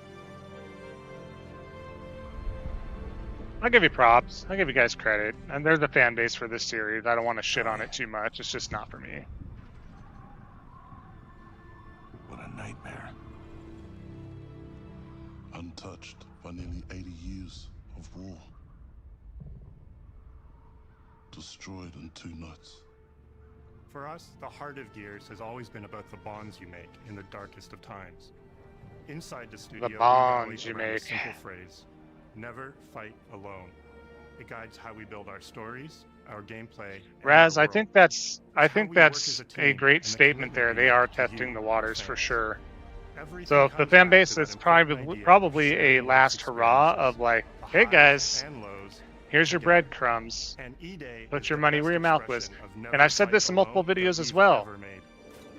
I'll give you props. I'll give you guys credit. And there's a fan base for this series. I don't want to shit on it too much. It's just not for me. What a nightmare. Untouched by nearly 80 years of war. Destroyed in 2 nights. For us, the heart of Gears has always been about the bonds you make in the darkest of times. Inside the studio, we bonds rally you around a make. simple phrase: never fight alone. It guides how we build our stories, our gameplay. and Raz, our I world. think that's we work as a a team great and the statement there. commitment They we are have to testing you, the the waters for fans. sure. Everything So if the comes fan back base to that is important idea probably of a sharing last life's hurrah experiences, of like, the hey highs guys, and lows here's your together. breadcrumbs. And E-Day Put is your the money best where your mouth was. expression of never And I've said fight this in multiple alone that videos as we've well. ever made.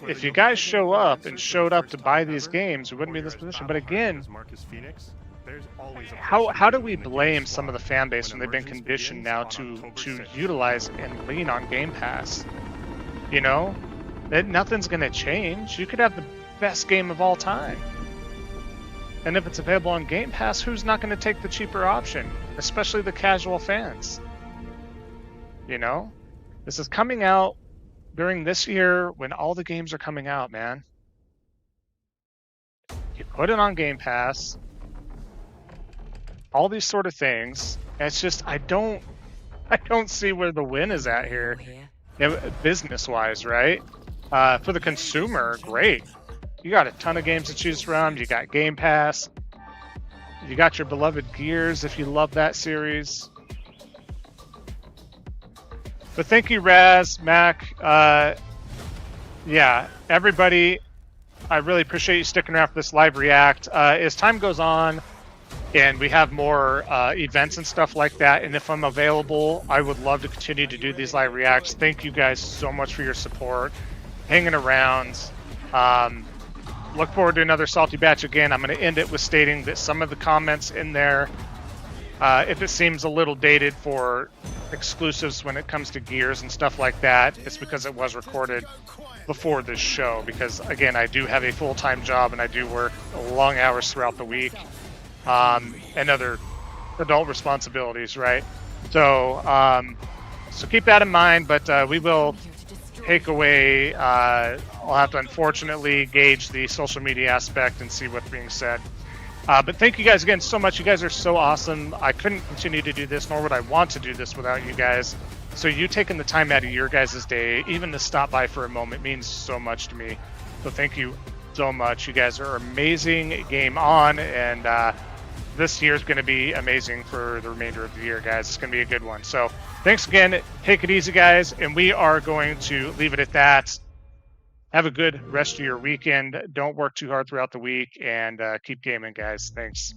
Whether If you you'll be guys picking show the up Lancer and for showed the up to first buy time these ever, games, we wouldn't or be in you're this as position. But battle-hardened again, as Marcus Phoenix, there's always a place how for do you we in the blame Gears some of the squad. fan base When when they've been emergence conditioned begins now on to October 6th. utilize and lean on Game Pass? You know, that nothing's gonna change. You could have the best game of all time, and if it's available on Game Pass, who's not going to take the cheaper option? Especially the casual fans. You know, this is coming out during this year when all the games are coming out, man. You put it on Game Pass, all these sort of things. And it's just I don't see where the win is at here, business-wise, right? For the consumer, great. You got a ton of games to choose from. You got Game Pass. You got your beloved Gears if you love that series. But thank you, Raz, Mac. Yeah, everybody, I really appreciate you sticking around for this live react. As time goes on and we have more events and stuff like that, and if I'm available, I would love to continue to do these live reacts. Thank you guys so much for your support, hanging around. Look forward to another Salty Batch again. I'm going to end it with stating that some of the comments in there, if it seems a little dated for exclusives when it comes to Gears and stuff like that, it's because it was recorded before this show. Because, again, I do have a full-time job and I do work long hours throughout the week and other adult responsibilities, right? So, so keep that in mind, but we will take away, I'll have to unfortunately gauge the social media aspect and see what's being said. But thank you guys again so much. You guys are so awesome. I couldn't continue to do this, nor would I want to do this without you guys. So you taking the time out of your guys' day, even to stop by for a moment, means so much to me. So thank you so much. You guys are amazing. Game on, and this year is going to be amazing for the remainder of the year, guys. It's going to be a good one. So thanks again. Take it easy, guys, and we are going to leave it at that. Have a good rest of your weekend. Don't work too hard throughout the week, and keep gaming, guys. Thanks.